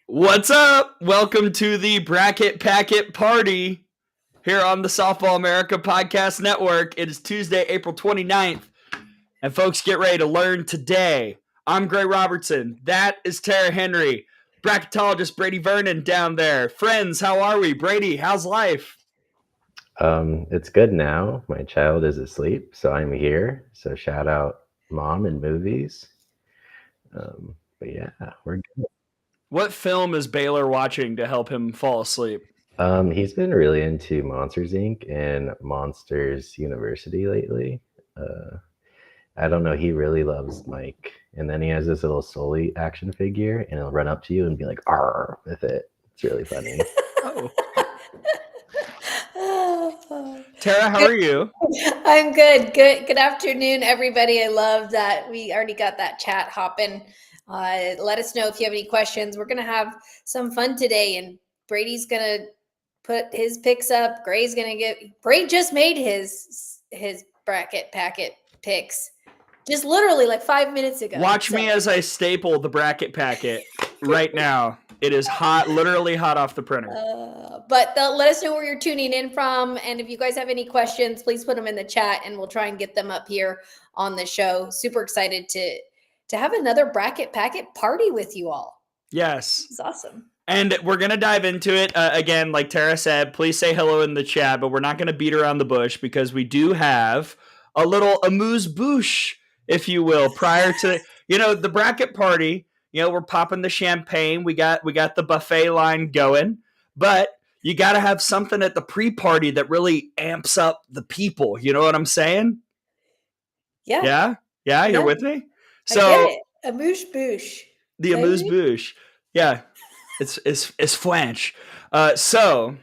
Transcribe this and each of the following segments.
What's up? Welcome to the Bracket Packet Party here on the Softball America Podcast Network. It is Tuesday, April 29th, and folks, get ready to learn today. I'm Gray Robertson. That is Tara Henry. Bracketologist Brady Vernon down there. Friends, how are we? Brady, how's life? It's good now. My child is asleep, so I'm here. So shout out mom and movies. But yeah, we're good. What film is Baylor watching to help him fall asleep? He's been really into Monsters Inc. and Monsters University lately. Uh, I don't know. He really loves Mike, and then he has this little Sully action figure, and he'll run up to you and be like "Arr" with it. It's really funny. Oh, Tara, how Good. are you? I'm good. Good afternoon, everybody. I love that we already got that chat hopping. Let us know if you have any questions. We're gonna have some fun today, and Brady's gonna put his picks up. Brady just made his bracket packet picks just literally like 5 minutes ago. Watch me as I staple the bracket packet right now. It is hot, literally hot off the printer. But let us know where you're tuning in from. And if you guys have any questions, please put them in the chat and we'll try and get them up here on the show. Super excited to have another bracket packet party with you all. Yes. It's awesome. And we're going to dive into it. Again, like Tara said, please say hello in the chat, but we're not going to beat around the bush because we do have a little amuse-bouche, if you will, prior to, the bracket party. We're popping the champagne. We got the buffet line going, but you got to have something at the pre-party that really amps up the people. You know what I'm saying? Yeah. Yeah. You're with me? So I get it. Amuse-bouche. The amuse-bouche. Yeah. It's flanch. So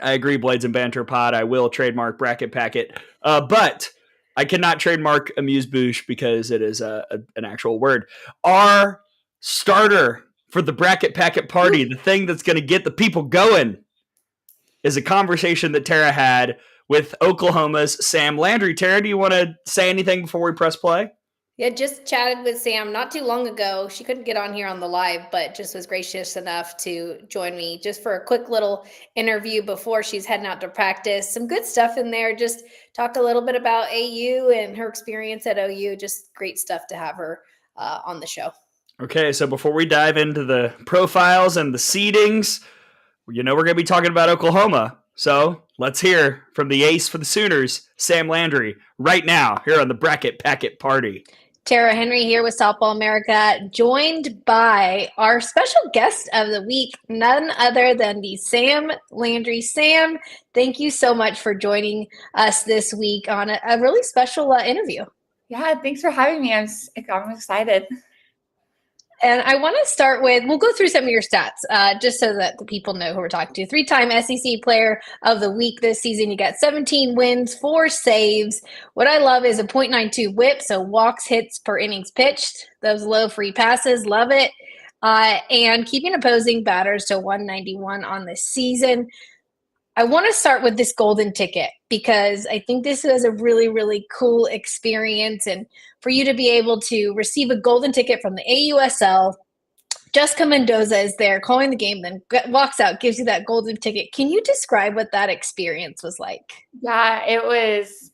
I agree, Blades and Banter Pod. I will trademark bracket packet, but I cannot trademark amuse-bouche because it is an actual word. Our starter for the bracket packet party, the thing that's going to get the people going, is a conversation that Tara had with Oklahoma's Sam Landry. Tara, do you want to say anything before we press play? Yeah, just chatted with Sam not too long ago. She couldn't get on here on the live, but just was gracious enough to join me just for a quick little interview before she's heading out to practice. Some good stuff in there. Just talk a little bit about AU and her experience at OU. Just great stuff to have her on the show. Okay, so before we dive into the profiles and the seedings, we're going to be talking about Oklahoma. So let's hear from the ace for the Sooners, Sam Landry, right now here on the Bracket Packet Party. Tara Henry here with Softball America, joined by our special guest of the week, none other than the Sam Landry. Sam, thank you so much for joining us this week on a really special interview. Yeah, thanks for having me. I'm excited. And I want to start with, we'll go through some of your stats just so that the people know who we're talking to. 3-time SEC Player of the Week this season. You got 17 wins, 4 saves. What I love is a .92 whip, so walks, hits per innings pitched. Those low free passes, love it. And keeping opposing batters to 191 on the season. I want to start with this golden ticket because I think this is a really, really cool experience. And for you to be able to receive a golden ticket from the AUSL, Jessica Mendoza is there calling the game, then walks out, gives you that golden ticket. Can you describe what that experience was like? Yeah, it was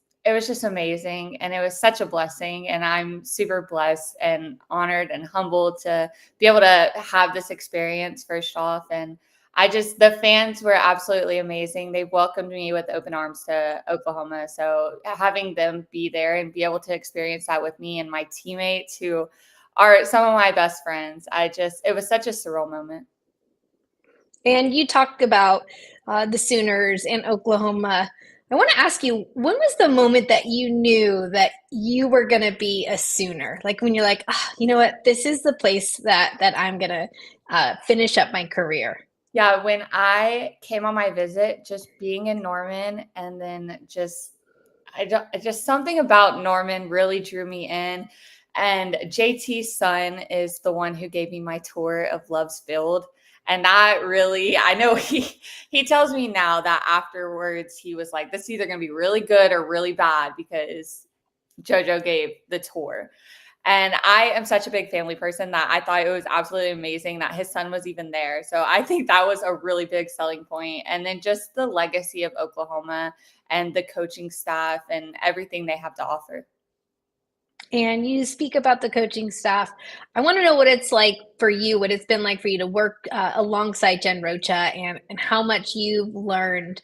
just amazing. And it was such a blessing. And I'm super blessed and honored and humbled to be able to have this experience first off. And the fans were absolutely amazing. They welcomed me with open arms to Oklahoma. So having them be there and be able to experience that with me and my teammates who are some of my best friends, it was such a surreal moment. And you talked about the Sooners in Oklahoma. I want to ask you, when was the moment that you knew that you were going to be a Sooner? Like when you're like, you know what, this is the place that I'm going to finish up my career. Yeah, when I came on my visit, just being in Norman and then just something about Norman really drew me in. And JT's son is the one who gave me my tour of Love's Field. And that really, I know he tells me now that afterwards he was like, this is either going to be really good or really bad because JoJo gave the tour. And I am such a big family person that I thought it was absolutely amazing that his son was even there. So I think that was a really big selling point. And then just the legacy of Oklahoma and the coaching staff and everything they have to offer. And you speak about the coaching staff. I want to know what it's like for you, what it's been like for you to work alongside Jen Rocha, and how much you've learned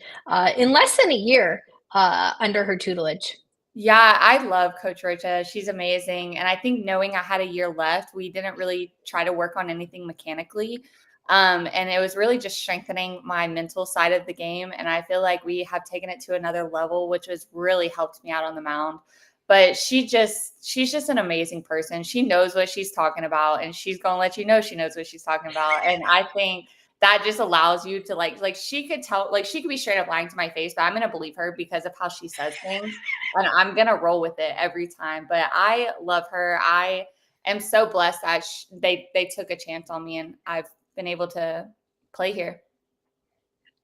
in less than a year under her tutelage. Yeah, I love Coach Rocha. She's amazing. And I think knowing I had a year left, we didn't really try to work on anything mechanically. And it was really just strengthening my mental side of the game. And I feel like we have taken it to another level, which has really helped me out on the mound. But she's just an amazing person. She knows what she's talking about, and she's going to let you know she knows what she's talking about. And I think that just allows you to like she could tell, like she could be straight up lying to my face, but I'm going to believe her because of how she says things, and I'm going to roll with it every time. But I love her. I am so blessed that they took a chance on me, and I've been able to play here.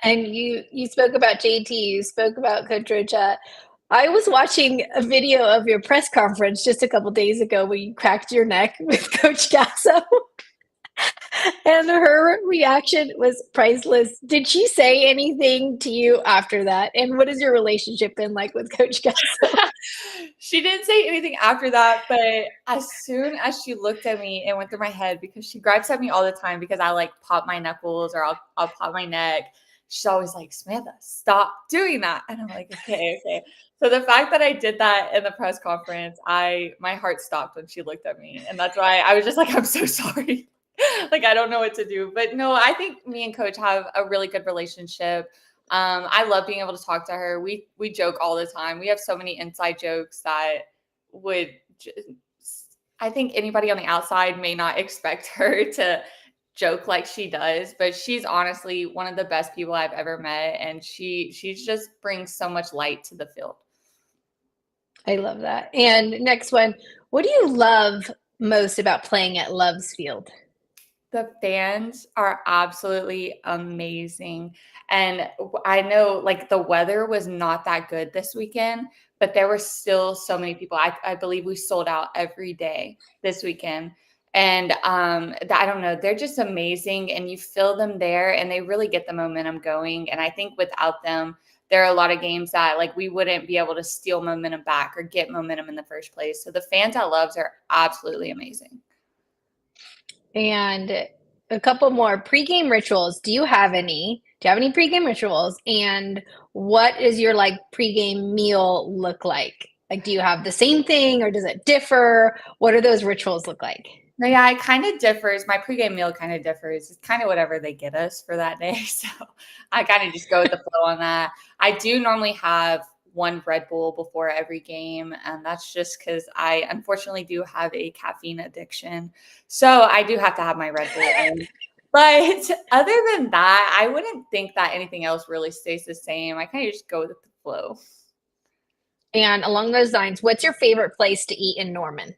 And you spoke about JT, you spoke about Coach Rocha. I was watching a video of your press conference just a couple days ago where you cracked your neck with Coach Gasso. And her reaction was priceless. Did she say anything to you after that? And what has your relationship been like with Coach Gasso? She didn't say anything after that, but as soon as she looked at me, it went through my head because she gripes at me all the time because I like pop my knuckles or I'll pop my neck. She's always like, Samantha, stop doing that. And I'm like, okay. So the fact that I did that in the press conference, my heart stopped when she looked at me. And that's why I was just like, I'm so sorry. Like, I don't know what to do. But no, I think me and Coach have a really good relationship. I love being able to talk to her. We joke all the time. We have so many inside jokes that I think anybody on the outside may not expect her to joke like she does, but she's honestly one of the best people I've ever met. And she just brings so much light to the field. I love that. And next one, what do you love most about playing at Love's Field? The fans are absolutely amazing. And I know like the weather was not that good this weekend, but there were still so many people. I believe we sold out every day this weekend. And I don't know, they're just amazing. And you feel them there and they really get the momentum going. And I think without them, there are a lot of games that like we wouldn't be able to steal momentum back or get momentum in the first place. So the fans at Loves are absolutely amazing. And a couple more pregame rituals. Do you have any? Do you have any pregame rituals? And what is your like pregame meal look like? Like, do you have the same thing or does it differ? What do those rituals look like? No, yeah, it kind of differs. My pregame meal kind of differs. It's kind of whatever they get us for that day. So I kind of just go with the flow on that. I do normally have one Red Bull before every game. And that's just because I unfortunately do have a caffeine addiction. So I do have to have my Red Bull in. But other than that, I wouldn't think that anything else really stays the same. I kind of just go with the flow. And along those lines, what's your favorite place to eat in Norman?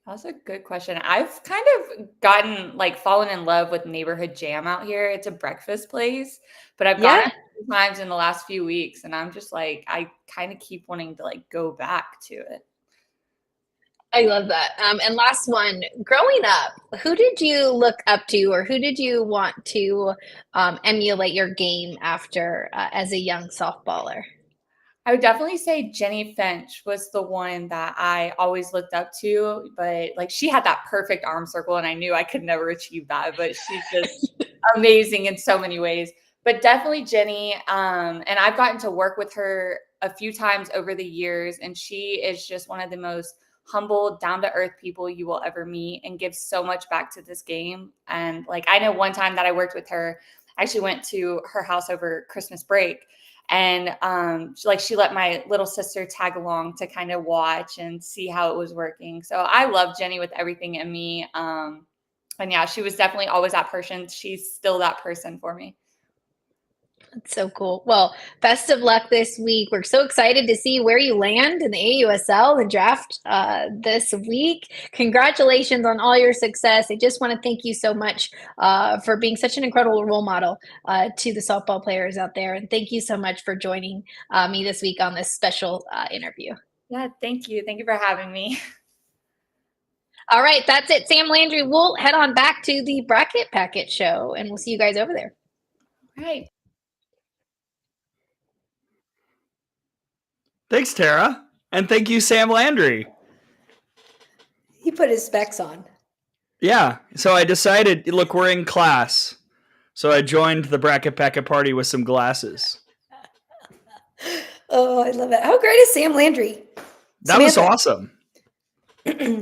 That's a good question. I've kind of fallen in love with Neighborhood Jam out here. It's a breakfast place, but I've gone a few times in the last few weeks, and I'm just like, I kind of keep wanting to like go back to it. I love that. And last one, growing up, who did you look up to or who did you want to emulate your game after as a young softballer? I would definitely say Jenny Finch was the one that I always looked up to, but like she had that perfect arm circle and I knew I could never achieve that, but she's just amazing in so many ways. But definitely Jenny. And I've gotten to work with her a few times over the years, and she is just one of the most humble, down-to-earth people you will ever meet and gives so much back to this game. And like I know one time that I worked with her, I actually went to her house over Christmas break. And she let my little sister tag along to kind of watch and see how it was working. So I love Jenny with everything in me. And yeah, she was definitely always that person. She's still that person for me. That's so cool. Well, best of luck this week. We're so excited to see where you land in the AUSL and draft this week. Congratulations on all your success. I just want to thank you so much for being such an incredible role model to the softball players out there. And thank you so much for joining me this week on this special interview. Yeah, thank you. Thank you for having me. All right, that's it. Sam, Landry, we'll head on back to the Bracket Packet show, and we'll see you guys over there. All right. Thanks, Tara. And thank you, Sam Landry. He put his specs on. Yeah. So I decided, look, we're in class. So I joined the Bracket Packet party with some glasses. Oh, I love it. How great is Sam Landry? That was awesome.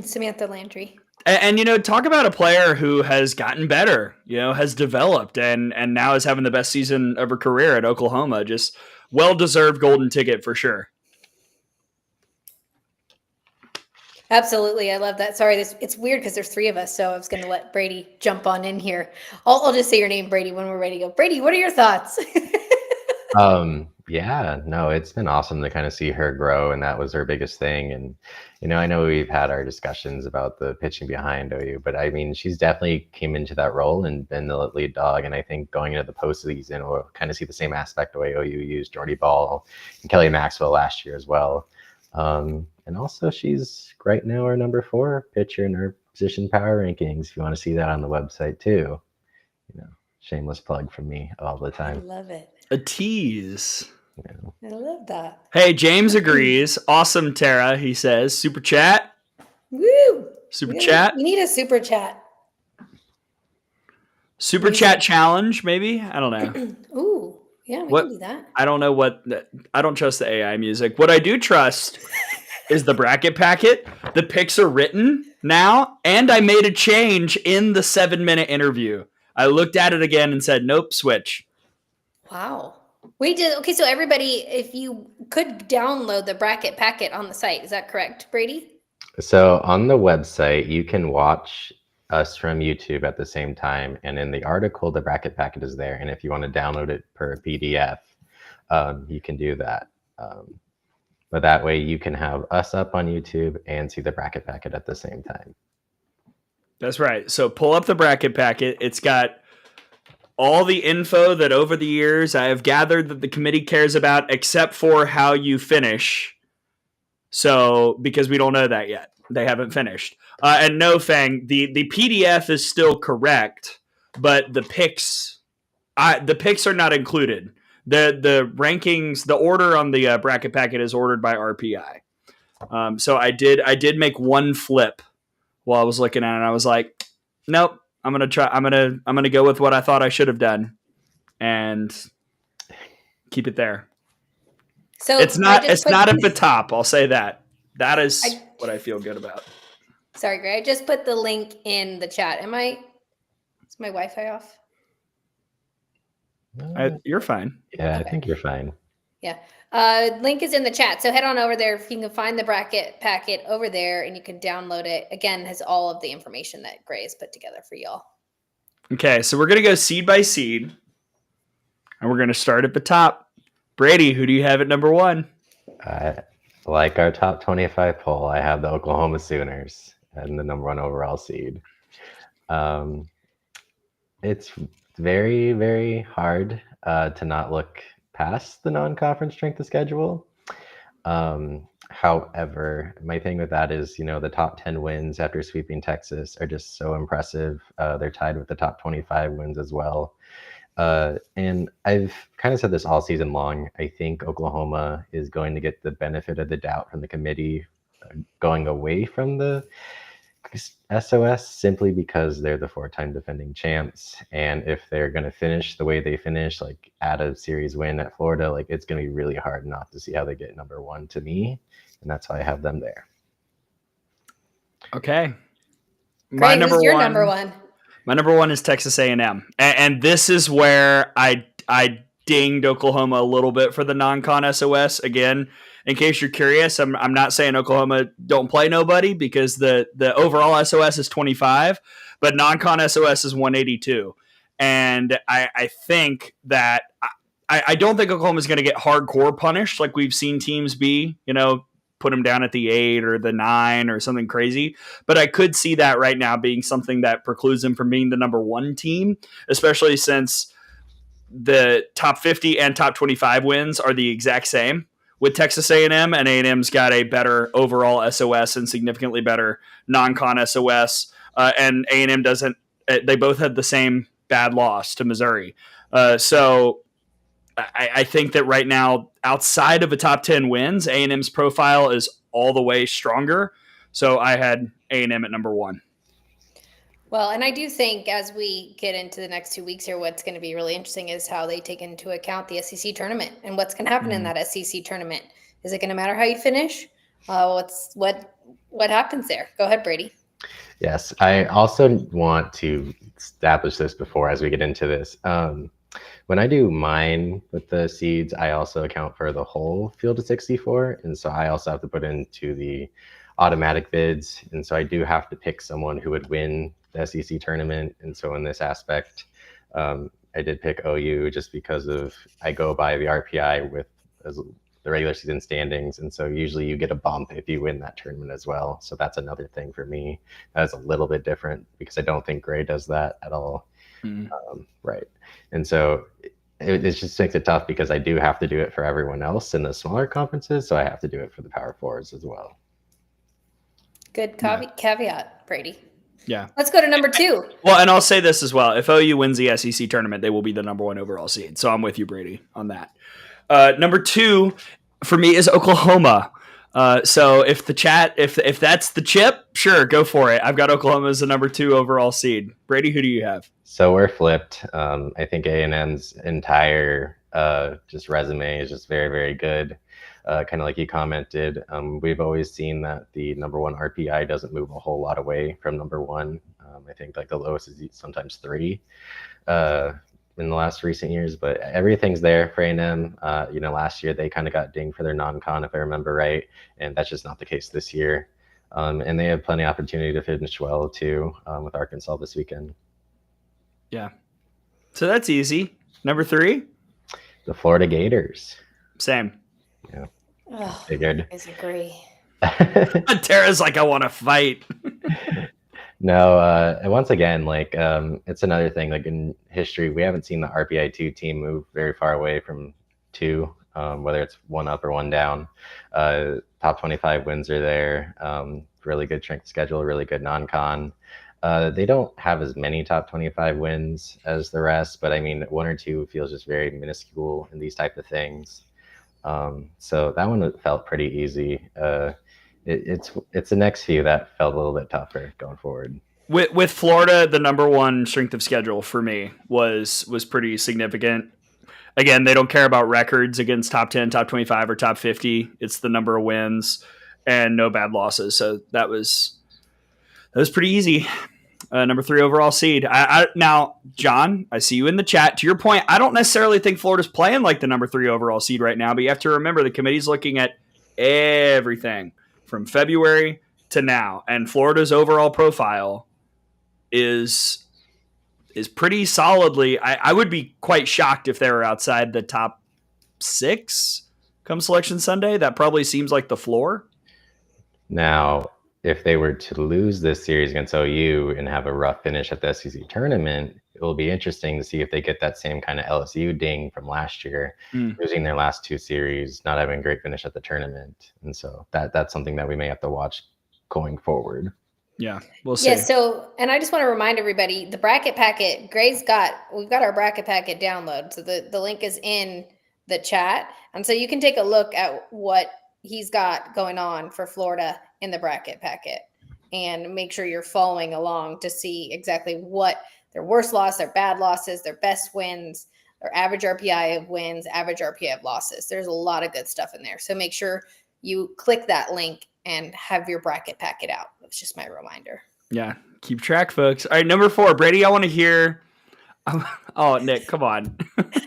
Samantha Landry. And talk about a player who has gotten better, has developed and now is having the best season of her career at Oklahoma. Just well-deserved golden ticket for sure. Absolutely. I love that. Sorry, it's weird because there's three of us, so I was going to let Brady jump on in here. I'll just say your name, Brady, when we're ready to go. Brady, what are your thoughts? Yeah, no, it's been awesome to kind of see her grow, and that was her biggest thing. And I know we've had our discussions about the pitching behind OU, but I mean, she's definitely came into that role and been the lead dog. And I think going into the postseason, we'll kind of see the same aspect the way OU used Jordy Ball and Kelly Maxwell last year as well. And also, she's right now our number 4 pitcher in our position power rankings. If you want to see that on the website too, shameless plug from me all the time. I love it. A tease. I love that. Hey, James agrees. Awesome, Tara, he says. Super chat. Woo! Super chat. We need a super chat. Super chat challenge, maybe? I don't know. Ooh, yeah, we can do that. I don't know I don't trust the AI music. What I do trust is the bracket packet. The picks are written now, and I made a change in the 7-minute interview. I looked at it again and said, nope, switch. Wow. Okay, so everybody, if you could download the bracket packet on the site, is that correct, Brady? So on the website, you can watch us from YouTube at the same time. And in the article, the bracket packet is there. And if you want to download it per PDF, you can do that. But that way you can have us up on YouTube and see the bracket packet at the same time. That's right. So pull up the bracket packet. It's got all the info that over the years I have gathered that the committee cares about, except for how you finish. So, because we don't know that yet. They haven't finished. And no, Fang, the PDF is still correct, but the picks are not included. The rankings, the order on the bracket packet is ordered by RPI. So I did make one flip while I was looking at it. And I was like, nope. I'm gonna go with what I thought I should have done, and keep it there. So it's not at the top. I'll say that. That is what I feel good about. Sorry, Greg. I just put the link in the chat. Is my Wi-Fi off? You're fine. Yeah, okay. I think you're fine. Yeah. Link is in the chat. So head on over there. If you can find the bracket packet over there and you can download it. Again, has all of the information that Gray has put together for y'all. Okay, so we're going to go seed by seed. And we're going to start at the top. Brady, who do you have at number 1? Like our top 25 poll, I have the Oklahoma Sooners and the number 1 overall seed. It's very, very hard to not look past the non-conference strength of schedule. However, my thing with that is, the top 10 wins after sweeping Texas are just so impressive. They're tied with the top 25 wins as well. And I've kind of said this all season long. I think Oklahoma is going to get the benefit of the doubt from the committee going away from the SOS simply because they're the 4-time defending champs. And if they're going to finish the way they finish, like at a series win at Florida, like it's going to be really hard not to see how they get number 1 to me. And that's why I have them there. Okay. Greg, who's your number 1? My number 1 is Texas A&M. And this is where I dinged Oklahoma a little bit for the non-con SOS. Again, in case you're curious, I'm not saying Oklahoma don't play nobody because the overall SOS is 25, but non-con SOS is 182. And I think that I don't think Oklahoma is going to get hardcore punished like we've seen teams be, put them down at the 8 or the 9 or something crazy. But I could see that right now being something that precludes them from being the number 1 team, especially since the top 50 and top 25 wins are the exact same, with Texas A&M, and A&M's got a better overall SOS and significantly better non-con SOS. And A&M doesn't. They both had the same bad loss to Missouri. So I think that right now, outside of a top 10 wins, A&M's profile is all the way stronger. So I had A&M at number 1. Well, and I do think as we get into the next 2 weeks here, what's going to be really interesting is how they take into account the SEC tournament and what's going to happen in that SEC tournament. Is it going to matter how you finish? What happens there? Go ahead, Brady. Yes, I also want to establish this before as we get into this. When I do mine with the seeds, I also account for the whole field of 64. And so I also have to put into the automatic bids. And so I do have to pick someone who would win the SEC tournament. And so in this aspect, I did pick OU just because I go by the RPI with the regular season standings. And so usually you get a bump if you win that tournament as well. So that's another thing for me. That's a little bit different because I don't think Gray does that at all. Right. And so it just makes it tough because I do have to do it for everyone else in the smaller conferences. So I have to do it for the Power Fours as well. Good caveat, Brady. Yeah. Let's go to number 2. Well, and I'll say this as well. If OU wins the SEC tournament, they will be the number 1 overall seed. So I'm with you, Brady, on that. Number 2 for me is Oklahoma. So if that's the chip, sure, go for it. I've got Oklahoma as the number 2 overall seed. Brady, who do you have? So we're flipped. I think A&M's entire just resume is just very, very good. Kind of like you commented, we've always seen that the number 1 RPI doesn't move a whole lot away from number 1. I think like the lowest is sometimes 3 in the last recent years, but everything's there for A&M. Last year they kind of got dinged for their non-con, if I remember right, and that's just not the case this year. And they have plenty of opportunity to finish well too with Arkansas this weekend. Yeah. So that's easy. Number 3? The Florida Gators. Same. Yeah. Oh, Figured. I disagree. Tara's like, I want to fight. No, and once again, like it's another thing. Like in history, we haven't seen the RPI 2 team move very far away from 2, whether it's 1 up or 1 down. Top 25 wins are there. Really good strength schedule, really good non-con. They don't have as many top 25 wins as the rest, but I mean, 1 or 2 feels just very minuscule in these type of things. So that one felt pretty easy. It's the next few that felt a little bit tougher going forward. With Florida, the number 1 strength of schedule for me was pretty significant. Again, they don't care about records against top 10, top 25, or top 50. It's the number of wins and no bad losses. So that was pretty easy. Number 3 overall seed. Now, John, I see you in the chat. To your point, I don't necessarily think Florida's playing like the number 3 overall seed right now, but you have to remember the committee's looking at everything from February to now, and Florida's overall profile is pretty solidly. I would be quite shocked if they were outside the top 6 come Selection Sunday. That probably seems like the floor. Now, if they were to lose this series against OU and have a rough finish at the SEC tournament, it will be interesting to see if they get that same kind of LSU ding from last year, losing their last 2 series, not having a great finish at the tournament. And so that's something that we may have to watch going forward. Yeah, we'll see. Yeah, so, and I just want to remind everybody, the bracket packet, we've got our bracket packet download. So the link is in the chat. And so you can take a look at what he's got going on for Florida in the bracket packet and make sure you're following along to see exactly what their worst loss, their bad losses, their best wins, their average RPI of wins, average RPI of losses. There's a lot of good stuff in there. So make sure you click that link and have your bracket packet out. That's just my reminder. Yeah, keep track, folks. All right, number 4, Brady, I want to hear. Oh, Nick, come on.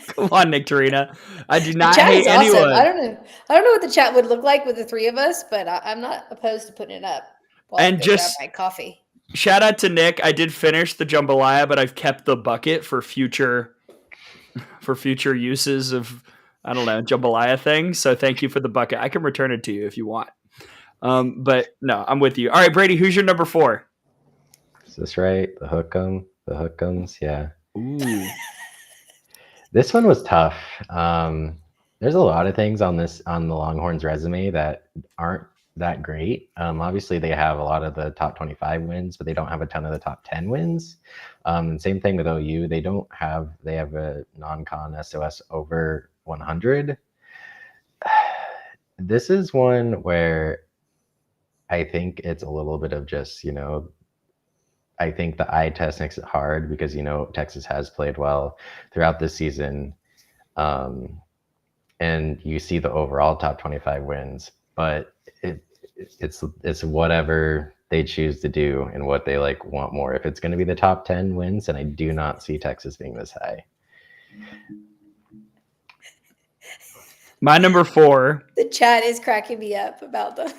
Come on, Nick Torina. I do not hate anyone. I don't know what the chat would look like with the 3 of us, but I'm not opposed to putting it up. And just grab my coffee. Shout out to Nick. I did finish the jambalaya, but I've kept the bucket for future uses of, I don't know, jambalaya things. So thank you for the bucket. I can return it to you if you want. But no, I'm with you. All right, Brady, who's your number 4? Is this right? The Hookums, yeah. Ooh. This one was tough. there's a lot of things on the Longhorns resume that aren't that great. Obviously, they have a lot of the top 25 wins, but they don't have a ton of the top 10 wins. Same thing with OU. They have a non-con SOS over 100. This is one where I think it's a little bit of just, I think the eye test makes it hard because, Texas has played well throughout this season. And you see the overall top 25 wins, but it's whatever they choose to do and what they want more. If it's going to be the top 10 wins, then I do not see Texas being this high. My number 4. The chat is cracking me up about the.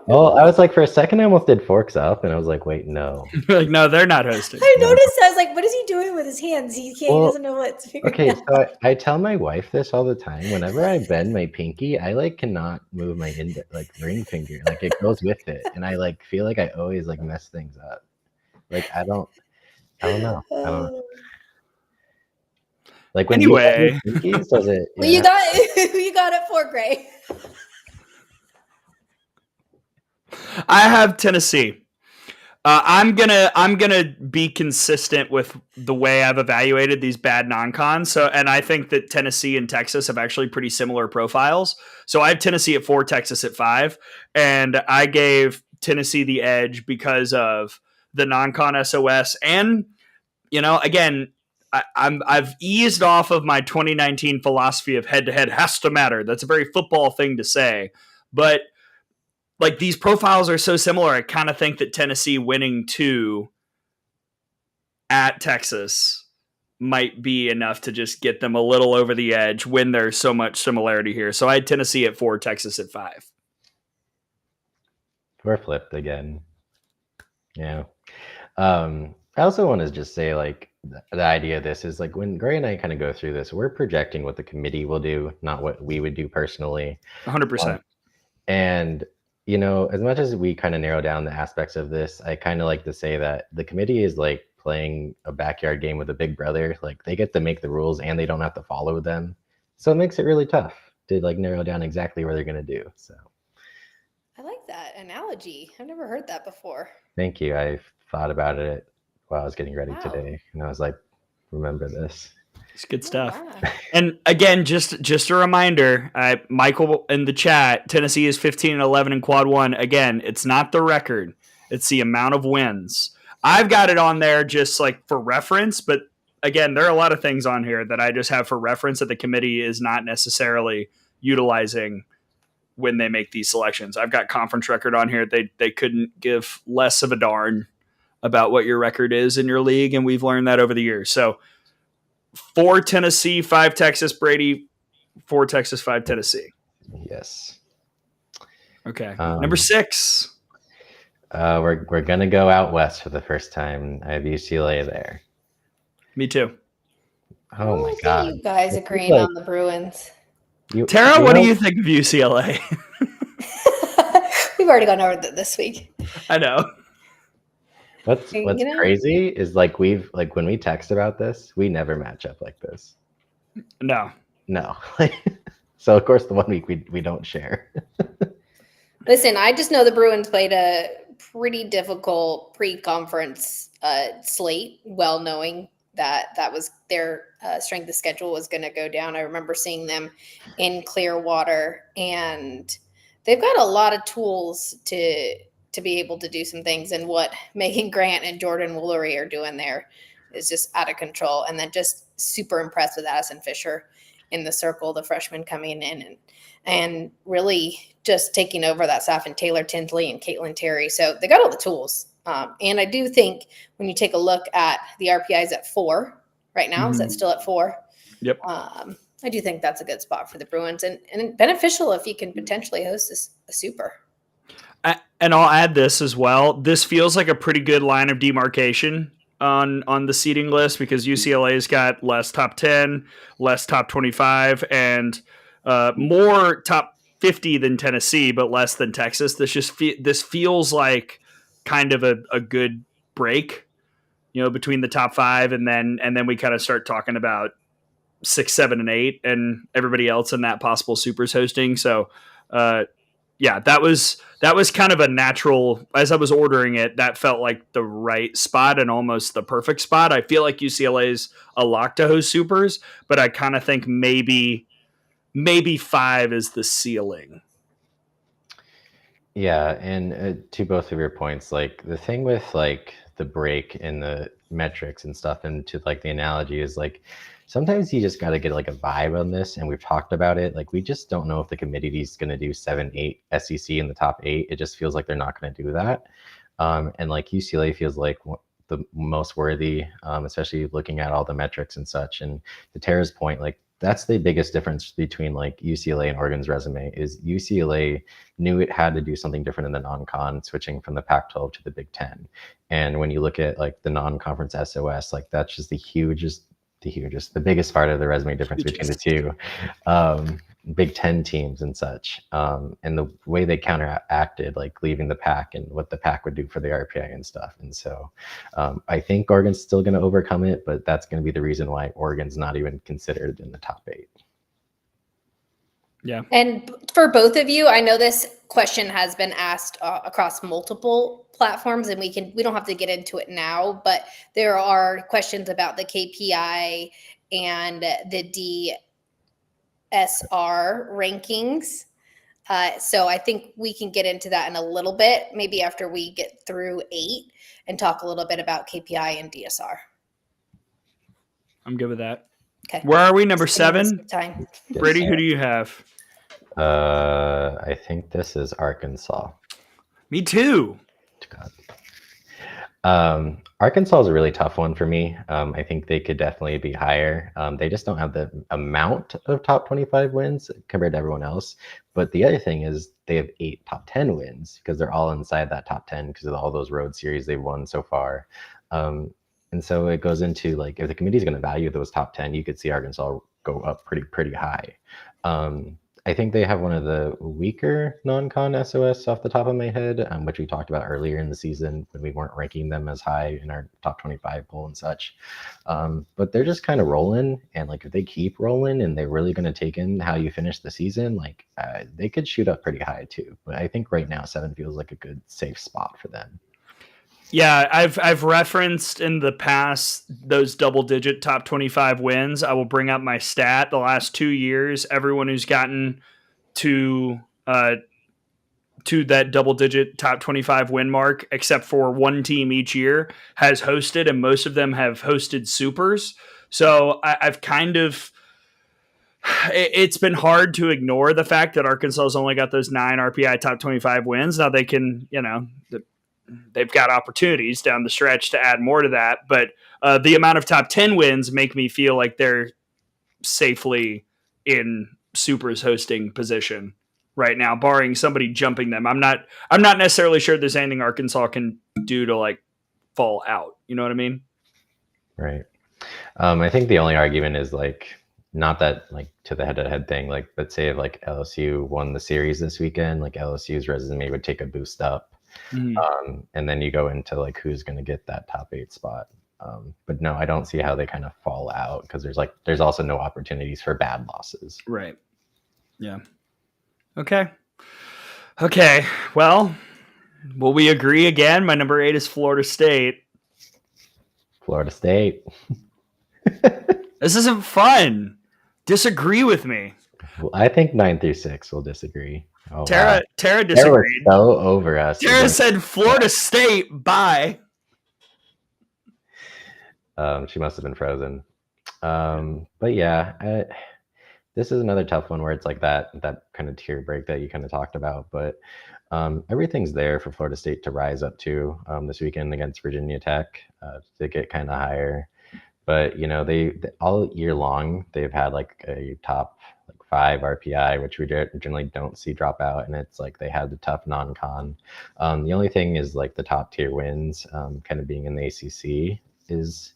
Well, I was like, for a second, I almost did Forks Up, and I was like, wait, no. No, they're not hosting. I noticed. I was like, what is he doing with his hands? He doesn't know what to figure okay, out. so I tell my wife this all the time. Whenever I bend my pinky, I cannot move my ring finger. It goes with it, and I feel like I always mess things up. I don't know. When anyway, you pinkies, does it? Well, you got it for Gray. I have Tennessee. I'm gonna be consistent with the way I've evaluated these bad non-cons. And I think that Tennessee and Texas have actually pretty similar profiles. So I have Tennessee at 4, Texas at 5, and I gave Tennessee the edge because of the non-con SOS. And again, I've eased off of my 2019 philosophy of head-to-head has to matter. That's a very football thing to say, but these profiles are so similar. I kind of think that Tennessee winning 2 at Texas might be enough to just get them a little over the edge when there's so much similarity here. So I had Tennessee at 4, Texas at 5. We're flipped again. Yeah. I also want to just say the idea of this is when Gray and I kind of go through this, we're projecting what the committee will do, not what we would do personally. 100%. And as much as we kind of narrow down the aspects of this, I kind of like to say that the committee is playing a backyard game with a big brother. They get to make the rules and they don't have to follow them. So it makes it really tough to narrow down exactly what they're going to do. So I like that analogy. I've never heard that before. Thank you. I've thought about it while I was getting ready today. And I was like, remember this. It's good stuff. Wow. And again, just a reminder, Michael in the chat, Tennessee is 15-11 in quad 1. Again, it's not the record. It's the amount of wins. I've got it on there just for reference, but again, there are a lot of things on here that I just have for reference that the committee is not necessarily utilizing when they make these selections. I've got conference record on here. They couldn't give less of a darn about what your record is in your league, and we've learned that over the years. So 4 Tennessee, 5 Texas. Brady, 4 Texas, 5 Tennessee. Yes. Okay. Number 6. We're gonna go out west for the first time. I have UCLA there. Me too. Oh my god! You guys agreeing on the Bruins? Tara, what do you think of UCLA? We've already gone over this week. I know. What's crazy is we've when we text about this, we never match up like this. No. So of course the one week we don't share. Listen, I just know the Bruins played a pretty difficult pre-conference slate, well knowing that was their strength of schedule was going to go down. I remember seeing them in Clearwater, and they've got a lot of tools to be able to do some things. And what Megan Grant and Jordan Woolery are doing there is just out of control. And then just super impressed with Addison Fisher in the circle, the freshman coming in and really just taking over that staff, and Taylor Tinsley and Caitlin Terry. So they got all the tools. And I do think when you take a look at the RPIs at 4 right now, is that still at 4? Yep. I do think that's a good spot for the Bruins and beneficial if you can potentially host a super. And I'll add this as well. This feels like a pretty good line of demarcation on the seeding list because UCLA's got less top 10, less top 25, and more top 50 than Tennessee, but less than Texas. This feels like kind of a good break, between the top 5, and then we kind of start talking about 6, 7, and 8, and everybody else in that possible supers hosting. So, that was kind of a natural. As I was ordering it, that felt like the right spot and almost the perfect spot. I feel like UCLA is a lock to host supers, but I kind of think maybe 5 is the ceiling. Yeah, and to both of your points, like the thing with like the break in the metrics and stuff, and to like the analogy is like sometimes you just got to get like a vibe on this, and we've talked about it. Like we just don't know if the committee is going to do 7, 8 SEC in the top 8. It just feels like they're not going to do that, and like UCLA feels like the most worthy, especially looking at all the metrics and such. And to Tara's point, like that's the biggest difference between like UCLA and Oregon's resume is UCLA knew it had to do something different in the non-con, switching from the Pac-12 to the Big Ten. And when you look at like the non-conference SOS, like that's just the biggest part of the resume difference between the two Big Ten teams and such. And the way they counteracted, like leaving the Pac and what the Pac would do for the RPI and stuff. And so I think Oregon's still going to overcome it, but that's going to be the reason why Oregon's not even considered in the top 8. Yeah. And for both of you, I know this question has been asked across multiple platforms, and we don't have to get into it now, but there are questions about the KPI and the DSR rankings. So I think we can get into that in a little bit, maybe after we get through 8 and talk a little bit about KPI and DSR. I'm good with that. Okay. Where are we? Number 7? Time. Brady, who do you have? I think this is Arkansas. Me too. God. Arkansas is a really tough one for me. I think they could definitely be higher. They just don't have the amount of top 25 wins compared to everyone else. But the other thing is they have 8 top 10 wins because they're all inside that top 10 because of all those road series they've won so far. And so it goes into like, if the committee is going to value those top 10, you could see Arkansas go up pretty high. I think they have one of the weaker non-con SOS off the top of my head, which we talked about earlier in the season when we weren't ranking them as high in our top 25 poll and such. But they're just kind of rolling. And like, if they keep rolling and they're really going to take in how you finish the season, like they could shoot up pretty high too. But I think right now 7 feels like a good safe spot for them. Yeah, I've referenced in the past those double-digit top 25 wins. I will bring up my stat. The last 2 years, everyone who's gotten to that double-digit top 25 win mark, except for one team each year, has hosted, and most of them have hosted supers. So I've kind of... It's been hard to ignore the fact that Arkansas has only got those 9 RPI top 25 wins. Now they can, they've got opportunities down the stretch to add more to that, but the amount of top 10 wins make me feel like they're safely in supers hosting position right now, barring somebody jumping them. I'm not necessarily sure there's anything Arkansas can do to like fall out. You know what I mean? Right. I think the only argument is like, not that like to the head-to-head thing, like let's say if like LSU won the series this weekend, like LSU's resume would take a boost up. Mm-hmm. And then you go into like who's going to get that top 8 spot. But no, I don't see how they kind of fall out because there's also no opportunities for bad losses. Right. Yeah. Okay. Well, will we agree again? My number 8 is Florida State. Florida State. This isn't fun. Disagree with me. Well, I think 9 through 6 will disagree. Oh, Tara disagreed. Tara was so over us. Tara said Florida State, bye. She must have been frozen. But yeah, this is another tough one where it's like that kind of tier break that you kind of talked about. But everything's there for Florida State to rise up to this weekend against Virginia Tech to get kind of higher. But they all year long they've had like a top 5 RPI, which we generally don't see drop out, and it's like they had the tough non-con. The only thing is like the top tier wins, kind of being in the ACC is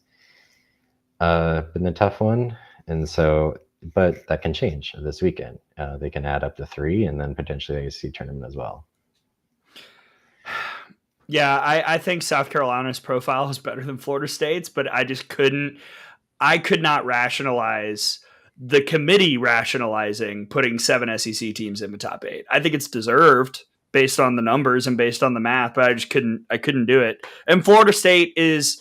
been a tough one, and so but that can change this weekend. They can add up to 3, and then potentially the ACC tournament as well. Yeah, I think South Carolina's profile is better than Florida State's, but I could not rationalize the committee rationalizing putting 7 SEC teams in the top 8. I think it's deserved based on the numbers and based on the math, but I couldn't do it. And Florida State is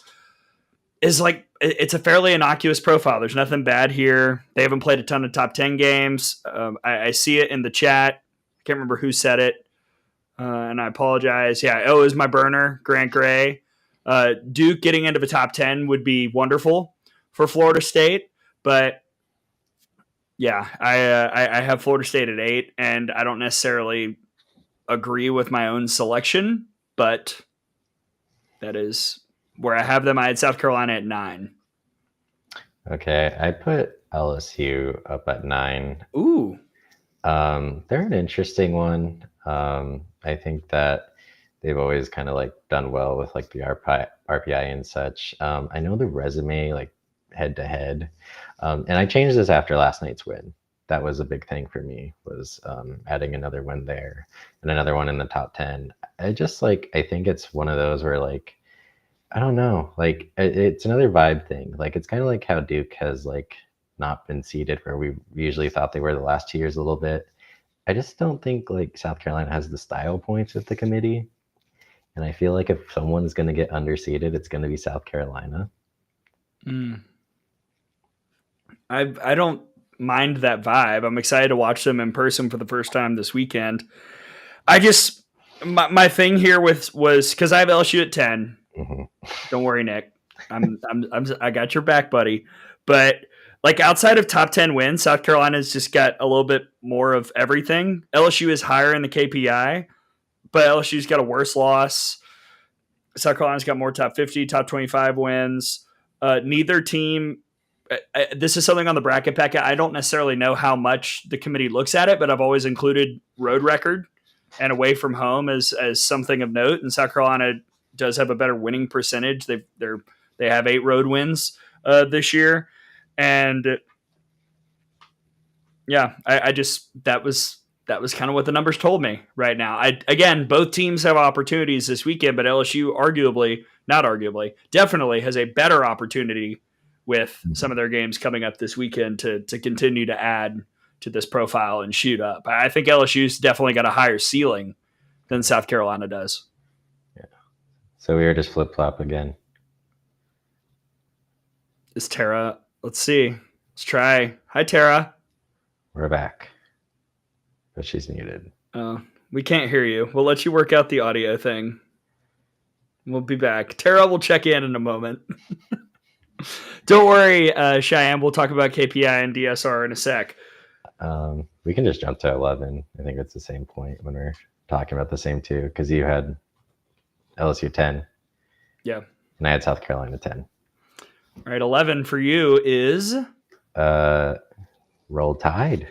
like, it's a fairly innocuous profile. There's nothing bad here. They haven't played a ton of top 10 games. I see it in the chat. I can't remember who said it. And I apologize. Yeah. It was my burner, Grant Gray. Duke getting into the top 10 would be wonderful for Florida State, but yeah, I have Florida State at 8, and I don't necessarily agree with my own selection, but that is where I have them. I had South Carolina at 9. Okay, I put LSU up at 9. Ooh. They're an interesting one. I think that they've always kind of like done well with like the RPI and such. I know the resume like head to head, and I changed this after last night's win. That was a big thing for me, was adding another win there and another one in the top 10. I think it's one of those where like, I don't know, like it's another vibe thing. Like it's kind of like how Duke has like not been seeded where we usually thought they were the last 2 years a little bit. I just don't think like South Carolina has the style points with the committee. And I feel like if someone's going to get underseeded, it's going to be South Carolina. I don't mind that vibe. I'm excited to watch them in person for the first time this weekend. I just, my thing here was because I have LSU at 10. Mm-hmm. Don't worry, Nick. I got your back, buddy. But like outside of top 10 wins, South Carolina's just got a little bit more of everything. LSU is higher in the KPI, but LSU's got a worse loss. South Carolina's got more top 50, top 25 wins. Neither team. This is something on the bracket packet. I don't necessarily know how much the committee looks at it, but I've always included road record and away from home as something of note. And South Carolina does have a better winning percentage. They have 8 road wins this year, and yeah, I just that was kind of what the numbers told me right now. Again, both teams have opportunities this weekend, but LSU definitely has a better opportunity with some of their games coming up this weekend to continue to add to this profile and shoot up. I think LSU's definitely got a higher ceiling than South Carolina does. Yeah. So we are just flip-flop again. Is Tara? Let's see. Let's try. Hi, Tara. We're back. But she's muted. We can't hear you. We'll let you work out the audio thing. We'll be back. Tara will check in a moment. Don't worry, Cheyenne. We'll talk about KPI and DSR in a sec. We can just jump to 11. I think it's the same point when we're talking about the same two, because you had LSU 10. Yeah. And I had South Carolina 10. All right, 11 for you is? Roll Tide.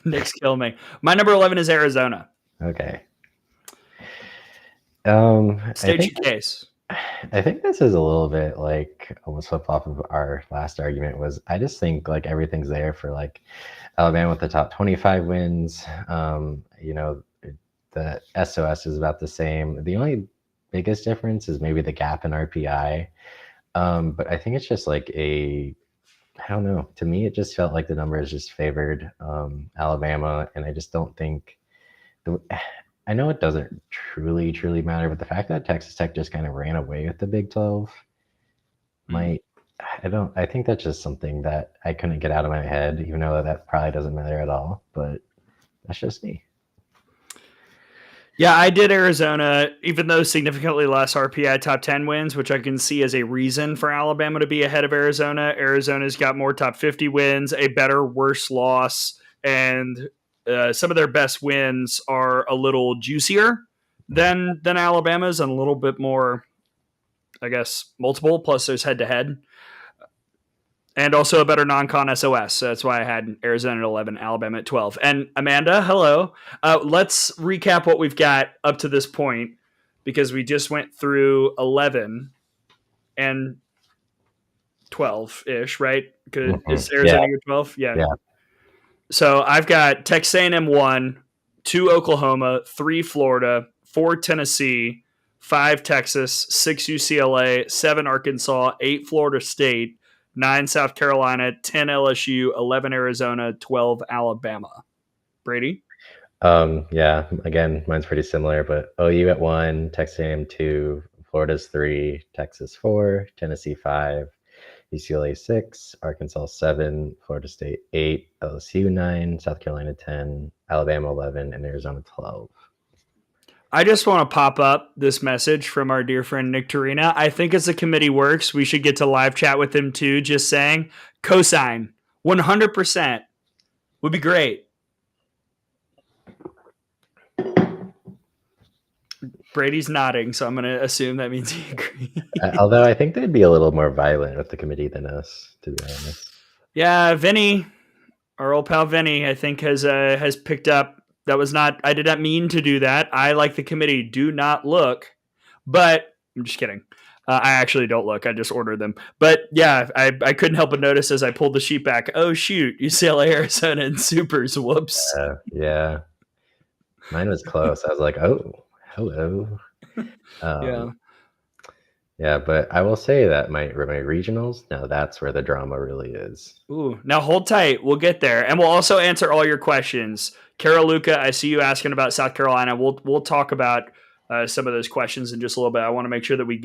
Nick's killing me. My number 11 is Arizona. Okay. State your case. I think this is a little bit like almost flip off of our last argument. Was I just think like everything's there for like Alabama with the top 25 wins. The SOS is about the same. The only biggest difference is maybe the gap in RPI. But I think it's just like I don't know. To me, it just felt like the numbers just favored Alabama, and I just don't think I know it doesn't truly matter, but the fact that Texas Tech just kind of ran away with the Big 12 I think that's just something that I couldn't get out of my head, even though that probably doesn't matter at all, but that's just me. Yeah, I did Arizona, even though significantly less RPI top 10 wins, which I can see as a reason for Alabama to be ahead of Arizona. Arizona's got more top 50 wins, a better, worse loss, and some of their best wins are a little juicier than Alabama's and a little bit more, I guess, multiple, plus there's head-to-head. And also a better non-con SOS. So that's why I had Arizona at 11, Alabama at 12. And Amanda, hello. Let's recap what we've got up to this point, because we just went through 11 and 12-ish, right? Is Arizona your 12? Yeah. So I've got Texas A&M 1, 2 Oklahoma, 3 Florida, 4 Tennessee, 5 Texas, 6 UCLA, 7 Arkansas, 8 Florida State, 9 South Carolina, 10 LSU, 11 Arizona, 12 Alabama. Brady? Yeah, again, mine's pretty similar, but OU at 1, Texas A&M 2, Florida's 3, Texas 4, Tennessee 5, UCLA 6, Arkansas 7, Florida State 8, LSU 9, South Carolina 10, Alabama 11, and Arizona 12. I just want to pop up this message from our dear friend Nick Torina. I think as the committee works, we should get to live chat with him too, just saying cosign 100% would be great. Brady's nodding, so I'm going to assume that means he agrees. Although I think they'd be a little more violent with the committee than us, to be honest. Yeah, Vinny, our old pal Vinny, I think has picked up. That was not. I did not mean to do that. I, like the committee, do not look. But I'm just kidding. I actually don't look. I just order them. But yeah, I couldn't help but notice as I pulled the sheet back. Oh shoot, UCLA, Arizona, and Supers. Whoops. Yeah, mine was close. I was like, oh, hello. Yeah, but I will say that my regionals, now that's where the drama really is. Ooh, now hold tight. We'll get there, and we'll also answer all your questions. Carol Luca, I see you asking about South Carolina. We'll talk about some of those questions in just a little bit. I want to make sure that we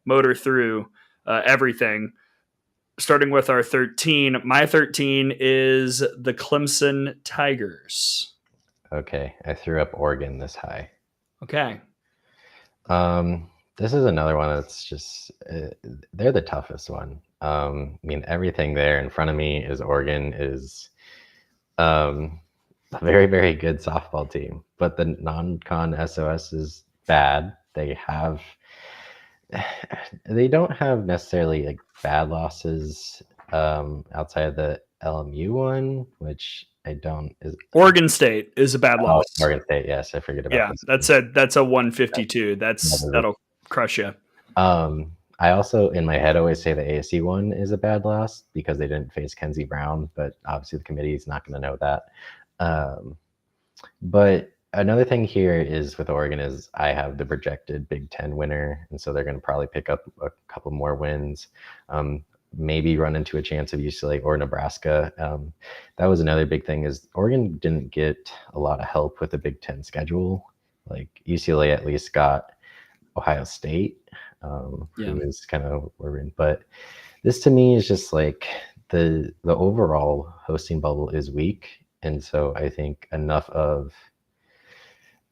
motor through everything. Starting with our 13. My 13 is the Clemson Tigers. Okay, I threw up Oregon this high. Okay. This is another one that's just, they're the toughest one. I mean, everything there in front of me is Oregon is a very, very good softball team, but the non-con SOS is bad. They don't have necessarily like bad losses outside of the LMU one, which I don't. Oregon State is a bad loss. Oregon State, yes, I forget about. Yeah, that's a 152. That'll crush you. I also in my head always say the ASC one is a bad loss because they didn't face Kenzie Brown, but obviously the committee is not going to know that. But another thing here is with Oregon is I have the projected Big Ten winner, and so they're going to probably pick up a couple more wins. Maybe run into a chance of UCLA or Nebraska. That was another big thing is Oregon didn't get a lot of help with the Big Ten schedule. Like UCLA at least got Ohio State, who is kind of where we're in. But this to me is just like the overall hosting bubble is weak. And so I think enough of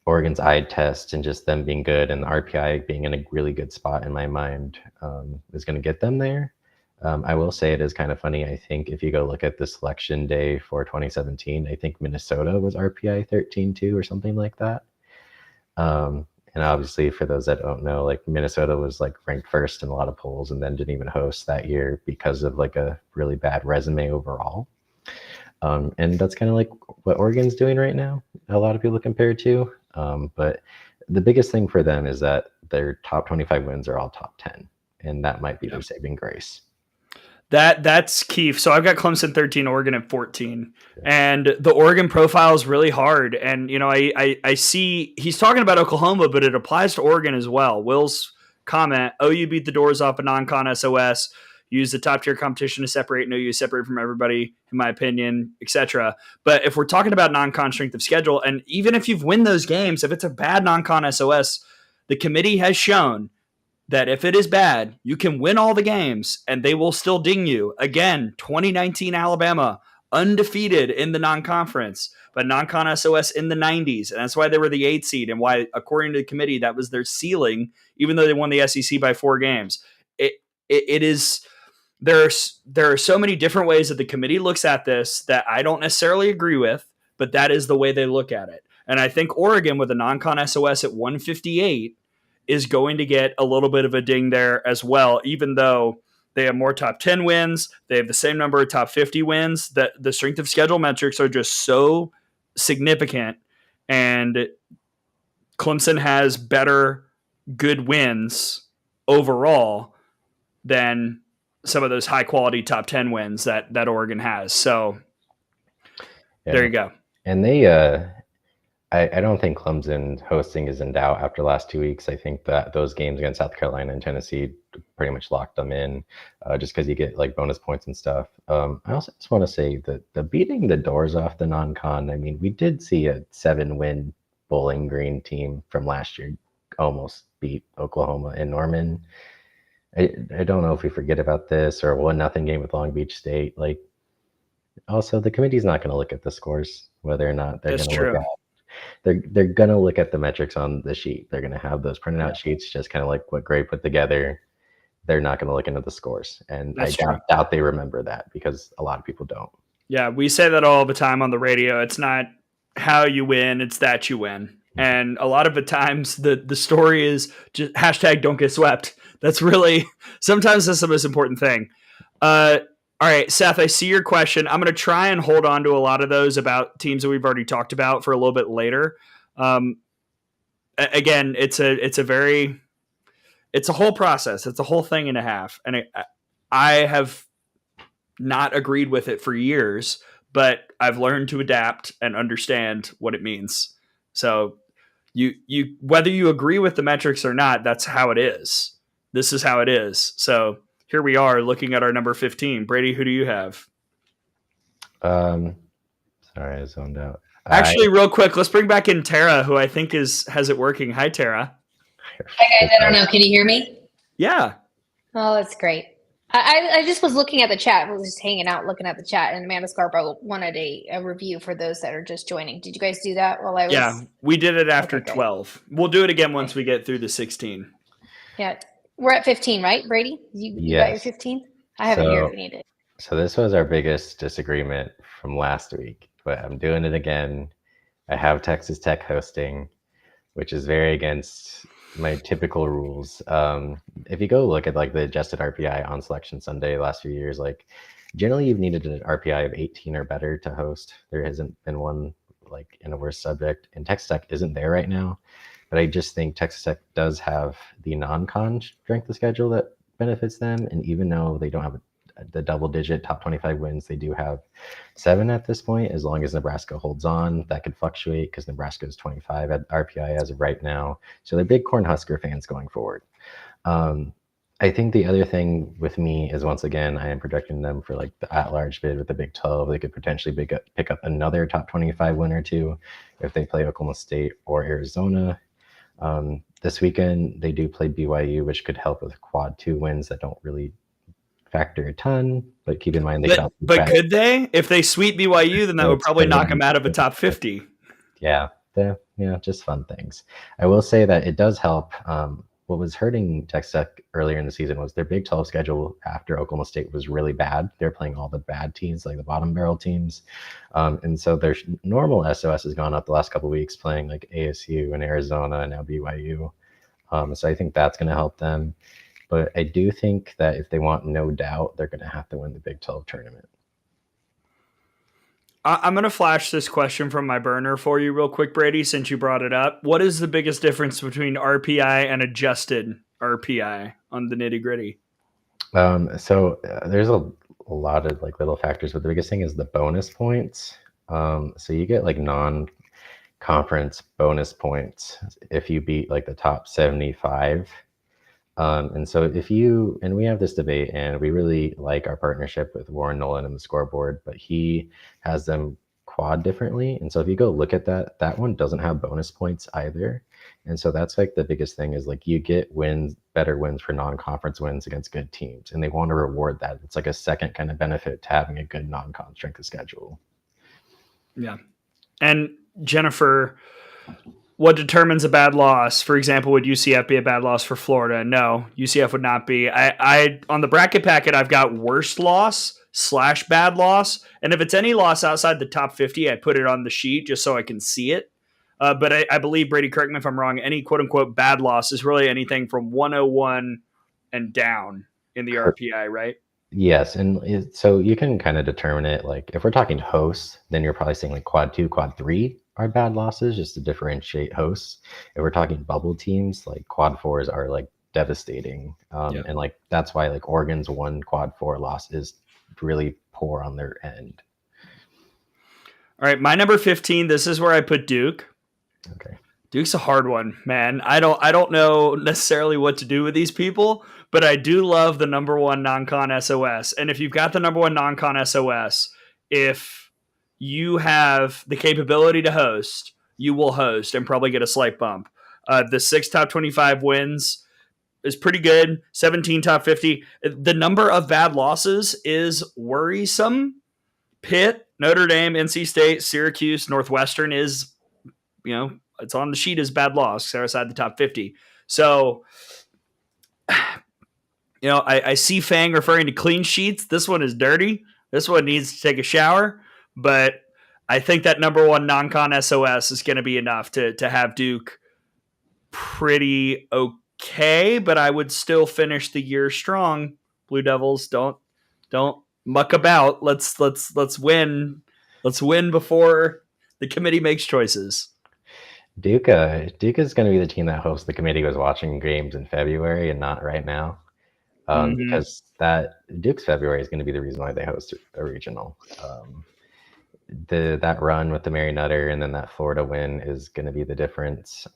Oregon's eye test and just them being good and the RPI being in a really good spot in my mind is going to get them there. I will say it is kind of funny. I think if you go look at the selection day for 2017, I think Minnesota was RPI 13 too, or something like that. And obviously for those that don't know, like Minnesota was like ranked first in a lot of polls and then didn't even host that year because of like a really bad resume overall. And that's kind of like what Oregon's doing right now. A lot of people compare to, but the biggest thing for them is that their top 25 wins are all top 10. And that might be their saving grace. That's key. So I've got Clemson 13, Oregon at 14. And the Oregon profile is really hard. And, you know, I see he's talking about Oklahoma, but it applies to Oregon as well. Will's comment, OU beat the doors off a non-con SOS, use the top tier competition to separate, and OU separate from everybody, in my opinion, etc. But if we're talking about non-con strength of schedule, and even if you've won those games, if it's a bad non-con SOS, the committee has shown that if it is bad, you can win all the games and they will still ding you. Again, 2019 Alabama, undefeated in the non-conference, but non-con SOS in the 90s. And that's why they were the 8th seed and why, according to the committee, that was their ceiling, even though they won the SEC by 4 games. It is, there are so many different ways that the committee looks at this that I don't necessarily agree with, but that is the way they look at it. And I think Oregon with a non-con SOS at 158 is going to get a little bit of a ding there as well, even though they have more top 10 wins. They have the same number of top 50 wins. That the strength of schedule metrics are just so significant. And Clemson has better good wins overall than some of those high quality top 10 wins that Oregon has. So there you go. And they, I don't think Clemson hosting is in doubt after the last 2 weeks. I think that those games against South Carolina and Tennessee pretty much locked them in, just because you get like bonus points and stuff. I also just want to say that the beating the doors off the non-con. I mean, we did see a 7-win Bowling Green team from last year almost beat Oklahoma and Norman. I don't know if we forget about this, or 1-0 game with Long Beach State. Like, also the committee's not going to look at the scores, whether or not they're going to look at. They're going to look at the metrics on the sheet. They're going to have those printed out sheets, just kind of like what Gray put together. They're not going to look into the scores, and I doubt they remember that, because a lot of people don't. Yeah, we say that all the time on the radio. It's not how you win, it's that you win. And a lot of the times the story is just hashtag don't get swept. That's really, sometimes that's the most important thing. All right, Seth, I see your question. I'm going to try and hold on to a lot of those about teams that we've already talked about for a little bit later. Again, it's a whole process. It's a whole thing and a half. And I have not agreed with it for years, but I've learned to adapt and understand what it means. So you whether you agree with the metrics or not, that's how it is. This is how it is. So here we are looking at our number 15. Brady, who do you have? Sorry, I zoned out. Actually, real quick, let's bring back in Tara, who I think has it working. Hi, Tara. Hi, guys. I don't know. Can you hear me? Yeah. Oh, that's great. I just was looking at the chat. I was just hanging out looking at the chat, and Amanda Scarborough wanted a review for those that are just joining. Did you guys do that while I was? Yeah, we did it after 12. We'll do it again once we get through the 16. Yeah. We're at 15, right, Brady? You got your 15? I have it here if you need it. So this was our biggest disagreement from last week, but I'm doing it again. I have Texas Tech hosting, which is very against my typical rules. If you go look at like the adjusted RPI on Selection Sunday last few years, like generally you've needed an RPI of 18 or better to host. There hasn't been one like in a worse subject, and Texas Tech isn't there right now. But I just think Texas Tech does have the non-con strength of schedule that benefits them, and even though they don't have the double-digit top 25 wins, they do have 7 at this point. As long as Nebraska holds on, that could fluctuate because Nebraska is 25 at RPI as of right now. So they're big Cornhusker fans going forward. I think the other thing with me is, once again, I am projecting them for like the at-large bid with the Big 12. They could potentially pick up another top 25 win or two if they play Oklahoma State or Arizona. This weekend, they do play BYU, which could help with quad 2 wins that don't really factor a ton, but keep in mind But could they? If they sweep BYU, then that would probably knock them out of the top 50. Yeah, just fun things. I will say that it does help. What was hurting Texas Tech earlier in the season was their Big 12 schedule after Oklahoma State was really bad. They're playing all the bad teams, like the bottom barrel teams. And so their normal SOS has gone up the last couple of weeks, playing like ASU and Arizona and now BYU. So I think that's going to help them. But I do think that if they want no doubt, they're going to have to win the Big 12 tournament. I'm going to flash this question from my burner for you real quick, Brady, since you brought it up. What is the biggest difference between RPI and adjusted RPI on the nitty gritty? So there's a lot of like little factors, but the biggest thing is the bonus points. So you get like non-conference bonus points if you beat like the top 75. And so and we have this debate, and we really like our partnership with Warren Nolan and the scoreboard, but he has them quad differently. And so if you go look at that one doesn't have bonus points either. And so that's like the biggest thing is like you get better wins for non-conference wins against good teams, and they want to reward that. It's like a second kind of benefit to having a good non-con strength of schedule. Yeah. And Jennifer, what determines a bad loss? For example, would UCF be a bad loss for Florida? No, UCF would not be. I on the bracket packet, I've got worst loss / bad loss. And if it's any loss outside the top 50, I put it on the sheet just so I can see it. But I believe, Brady, correct me if I'm wrong, any quote unquote bad loss is really anything from 101 and down in the RPI, right? Yes. And so you can kind of determine it. Like if we're talking hosts, then you're probably saying like quad 2, quad 3 are bad losses, just to differentiate hosts. If we're talking bubble teams, like quad 4s are like devastating. And like that's why like Oregon's 1 quad 4 loss is really poor on their end. All right, my number 15, this is where I put Duke. Okay. Duke's a hard one, man. I don't know necessarily what to do with these people, but I do love the number one non-con SOS. And if you've got the number one non-con SOS, if you have the capability to host, you will host and probably get a slight bump. The 6 top 25 wins is pretty good. 17 top 50. The number of bad losses is worrisome. Pitt, Notre Dame, NC State, Syracuse, Northwestern is, it's on the sheet as bad loss. They're outside the top 50. So, I see Fang referring to clean sheets. This one is dirty. This one needs to take a shower. But I think that number one non-con SOS is going to be enough to have Duke pretty okay. But I would still finish the year strong. Blue Devils, don't muck about. Let's win. Let's win before the committee makes choices. Duke is going to be the team that hosts the committee was watching games in February and not right now, because that Duke's February is going to be the reason why they host a regional. That run with the Mary Nutter and then that Florida win is going to be the difference.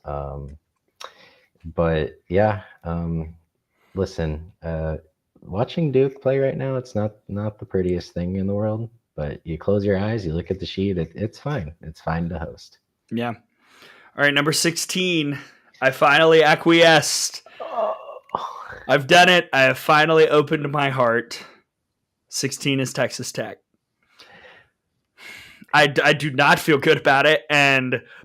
But yeah, listen, watching Duke play right now, it's not the prettiest thing in the world. But you close your eyes, you look at the sheet, it's fine. It's fine to host. Yeah. All right, number 16. I finally acquiesced. I've done it. I have finally opened my heart. 16 is Texas Tech. I do not feel good about it.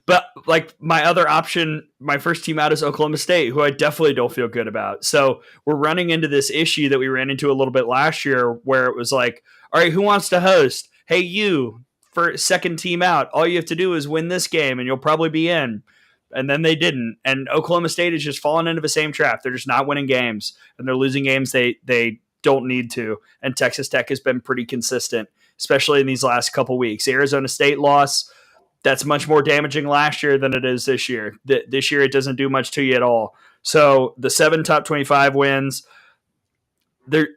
But like my other option, my first team out is Oklahoma State, who I definitely don't feel good about. So we're running into this issue that we ran into a little bit last year where it was like, all right, who wants to host? Hey, you, for second team out, all you have to do is win this game and you'll probably be in. And then they didn't. And Oklahoma State is just falling into the same trap. They're just not winning games and they're losing games they don't need to. And Texas Tech has been pretty consistent, especially in these last couple weeks. Arizona State loss, that's much more damaging last year than it is this year. This year, it doesn't do much to you at all. So the 7 top 25 wins, the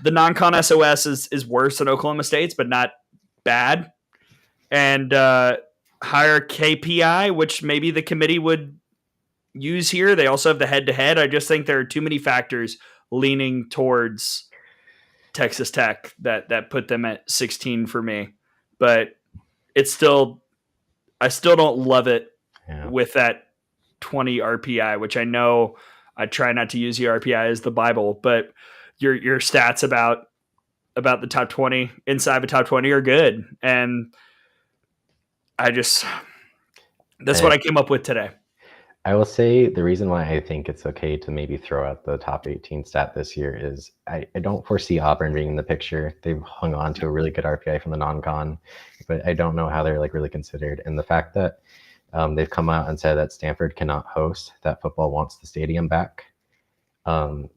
non-con SOS is worse than Oklahoma State's, but not bad. And higher KPI, which maybe the committee would use here. They also have the head-to-head. I just think there are too many factors leaning towards Texas Tech that put them at 16 for me. But it's still, I still don't love it with that 20 RPI, which I know I try not to use the RPI as the Bible, but your stats about the top 20 inside the top 20 are good. And that's what I came up with today. I will say the reason why I think it's okay to maybe throw out the top 18 stat this year is I don't foresee Auburn being in the picture. They've hung on to a really good RPI from the non-con, but I don't know how they're like really considered. And the fact that they've come out and said that Stanford cannot host, that football wants the stadium back.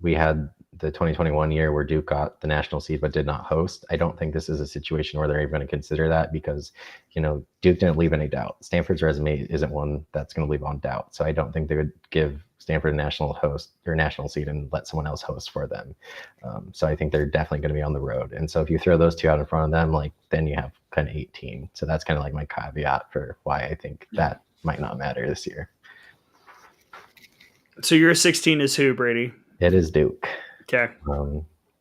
We had the 2021 year where Duke got the national seed but did not host. I don't think this is a situation where they're even going to consider that because, Duke didn't leave any doubt. Stanford's resume isn't one that's going to leave on doubt. So I don't think they would give Stanford a national seed and let someone else host for them. So I think they're definitely going to be on the road. And so if you throw those two out in front of them, then you have kind of 18. So that's kind of like my caveat for why I think that might not matter this year. So your 16 is who, Brady? It is Duke. Okay.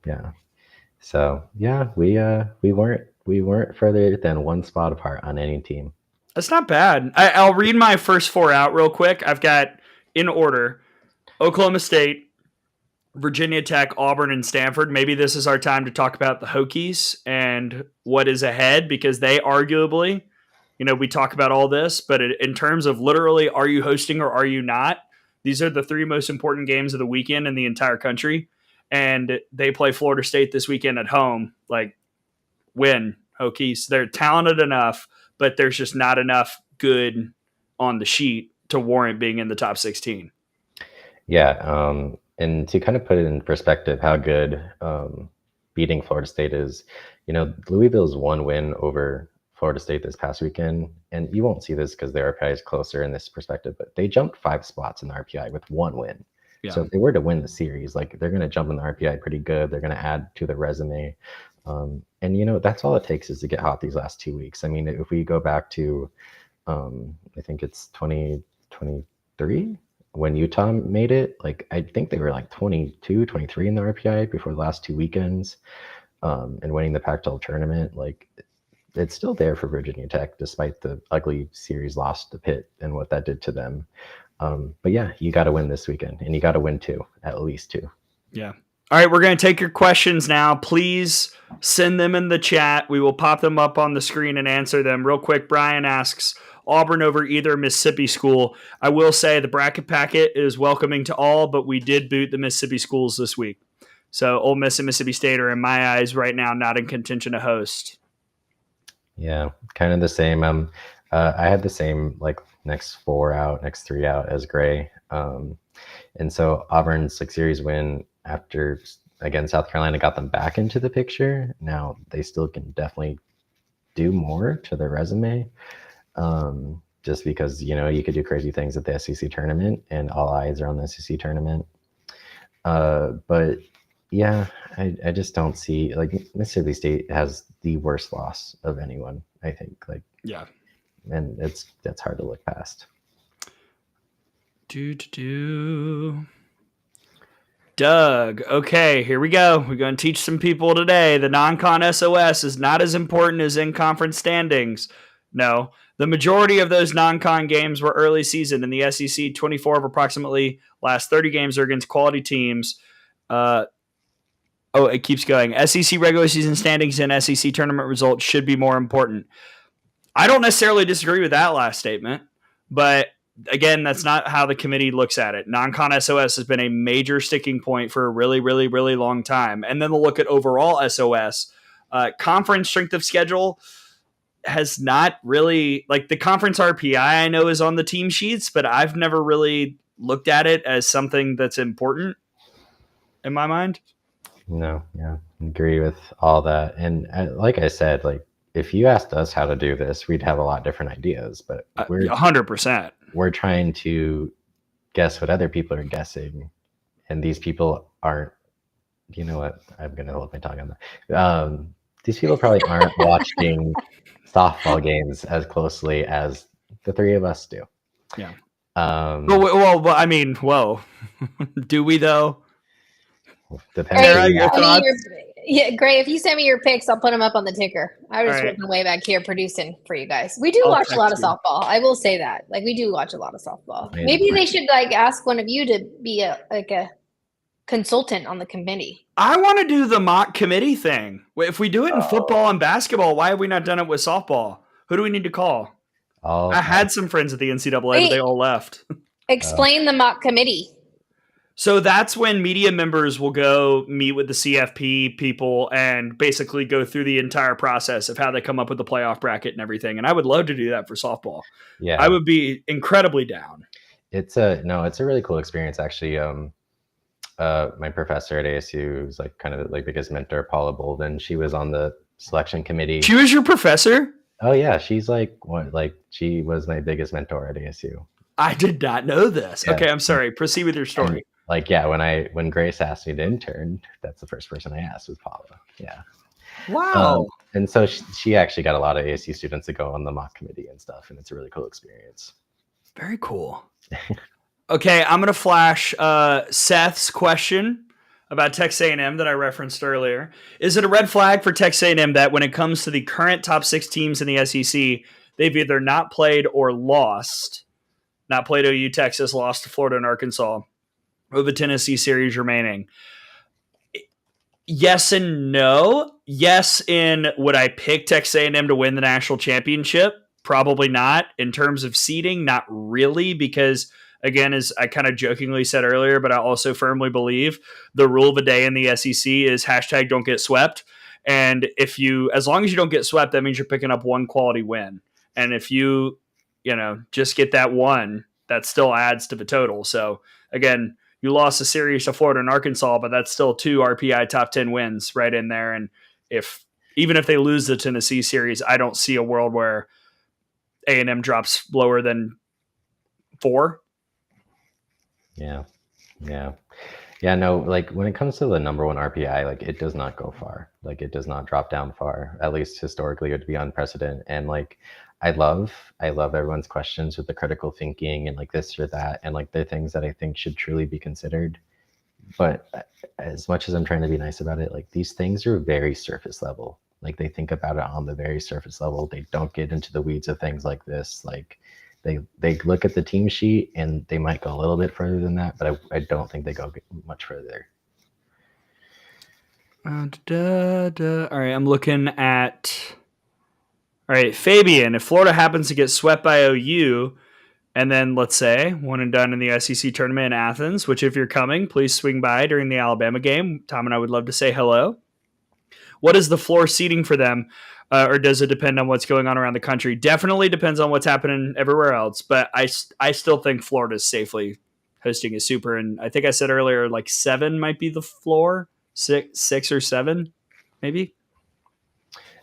Yeah. So yeah, we weren't further than one spot apart on any team. That's not bad. I'll read my first 4 out real quick. I've got in order: Oklahoma State, Virginia Tech, Auburn, and Stanford. Maybe this is our time to talk about the Hokies and what is ahead, because they arguably, we talk about all this, but in terms of literally, are you hosting or are you not? These are the 3 most important games of the weekend in the entire country. And they play Florida State this weekend at home. Win, Hokies. They're talented enough, but there's just not enough good on the sheet to warrant being in the top 16. Yeah, and to kind of put it in perspective how good beating Florida State is, Louisville's 1 win over Florida State this past weekend, and you won't see this because their RPI is closer in this perspective, but they jumped 5 spots in the RPI with 1 win. Yeah. So if they were to win the series, they're going to jump in the RPI pretty good. They're going to add to the resume. And, that's all it takes is to get hot these last 2 weeks. I mean, if we go back to, I think it's 2020, 2023 when Utah made it. Like, I think they were like 22, 23 in the RPI before the last 2 weekends, and winning the Pac-12 tournament. Like, it's still there for Virginia Tech, despite the ugly series loss to Pitt and what that did to them. But yeah, you got to win this weekend, and you got to win 2, at least 2. Yeah. All right, we're going to take your questions now. Please send them in the chat. We will pop them up on the screen and answer them. Real quick, Brian asks, Auburn over either Mississippi school. I will say the bracket packet is welcoming to all, but we did boot the Mississippi schools this week. So Ole Miss and Mississippi State are, in my eyes, right now not in contention to host. Yeah, kind of the same. I had the same, like, next 4 out, next 3 out as Gray. And so Auburn's series win after, again, South Carolina got them back into the picture. Now they still can definitely do more to their resume, just because, you could do crazy things at the SEC tournament, and all eyes are on the SEC tournament. But yeah, I just don't see, like, Mississippi State has the worst loss of anyone, I think. Like, yeah, and that's hard to look past. Doug, okay, here we go. We're going to teach some people today. The non-con SOS is not as important as in-conference standings. No, the majority of those non-con games were early season in the SEC. 24 of approximately last 30 games are against quality teams. It keeps going. SEC regular season standings and SEC tournament results should be more important. I don't necessarily disagree with that last statement, but again, that's not how the committee looks at it. Non-con SOS has been a major sticking point for a really, really, really long time. And then they'll look at overall SOS. Conference strength of schedule has not really, like, the conference RPI I know is on the team sheets, but I've never really looked at it as something that's important in my mind. No, yeah, agree with all that. And like I said, like, if you asked us how to do this, we'd have a lot different ideas, but we're 100%. We're trying to guess what other people are guessing, and these people aren't. You know what? I'm gonna hold my tongue on that. These people probably aren't watching softball games as closely as the 3 of us do. Yeah. Well, I mean, whoa. Do we though? Depends. Your thoughts? Gray, if you send me your picks, I'll put them up on the ticker. I was right. way back here producing for you guys. We do watch a lot of softball. I will say that. Like, we do watch a lot of softball. Maybe they should, like, ask one of you to be a consultant on the committee. I want to do the mock committee thing. If we do it in football and basketball, why have we not done it with softball? Who do we need to call? I had some friends at the NCAA, but they all left. Explain the mock committee. So that's when media members will go meet with the CFP people and basically go through the entire process of how they come up with the playoff bracket and everything. And I would love to do that for softball. Yeah, I would be incredibly down. It's a really cool experience, actually. My professor at ASU was, like, kind of like biggest mentor, Paula Bolden. She was on the selection committee. She was your professor? Oh yeah, she's she was my biggest mentor at ASU. I did not know this. Yeah. Okay, I'm sorry. Proceed with your story. And, when Grace asked me to intern, that's the first person I asked was Paula. Yeah. Wow. And so she actually got a lot of ASU students to go on the mock committee and stuff, and it's a really cool experience. Very cool. Okay, I'm going to flash Seth's question about Texas A&M that I referenced earlier. Is it a red flag for Texas A&M that when it comes to the current top 6 teams in the SEC, they've either not played or lost? Not played OU, Texas, lost to Florida and Arkansas, with the Tennessee series remaining. Yes and no. Yes, in would I pick Texas A&M to win the national championship? Probably not. In terms of seeding, not really, because, again, as I kind of jokingly said earlier, but I also firmly believe the rule of the day in the SEC is # don't get swept. And as long as you don't get swept, that means you're picking up one quality win. And if you just get that one, that still adds to the total. So again, you lost a series to Florida and Arkansas, but that's still 2 RPI top 10 wins right in there. And even if they lose the Tennessee series, I don't see a world where A&M drops lower than 4. Yeah. Yeah, no, like when it comes to the number one RPI, like it does not go far. Like it does not drop down far. At least historically, it would be unprecedented. And like, I love everyone's questions with the critical thinking and like this or that, and like the things that I think should truly be considered. But as much as I'm trying to be nice about it, like these things are very surface level. Like they think about it on the very surface level. They don't get into the weeds of things like this. Like they look at the team sheet and they might go a little bit further than that, but I don't think they go much further. All right, I'm looking at. All right, Fabian. If Florida happens to get swept by OU, and then let's say one and done in the SEC tournament in Athens, which if you're coming, please swing by during the Alabama game. Tom and I would love to say hello. What is the floor seating for them? Or does it depend on what's going on around the country? Definitely depends on what's happening everywhere else. But I still think Florida is safely hosting a super. And I think I said earlier, like 7 might be the floor. Six or 7, maybe.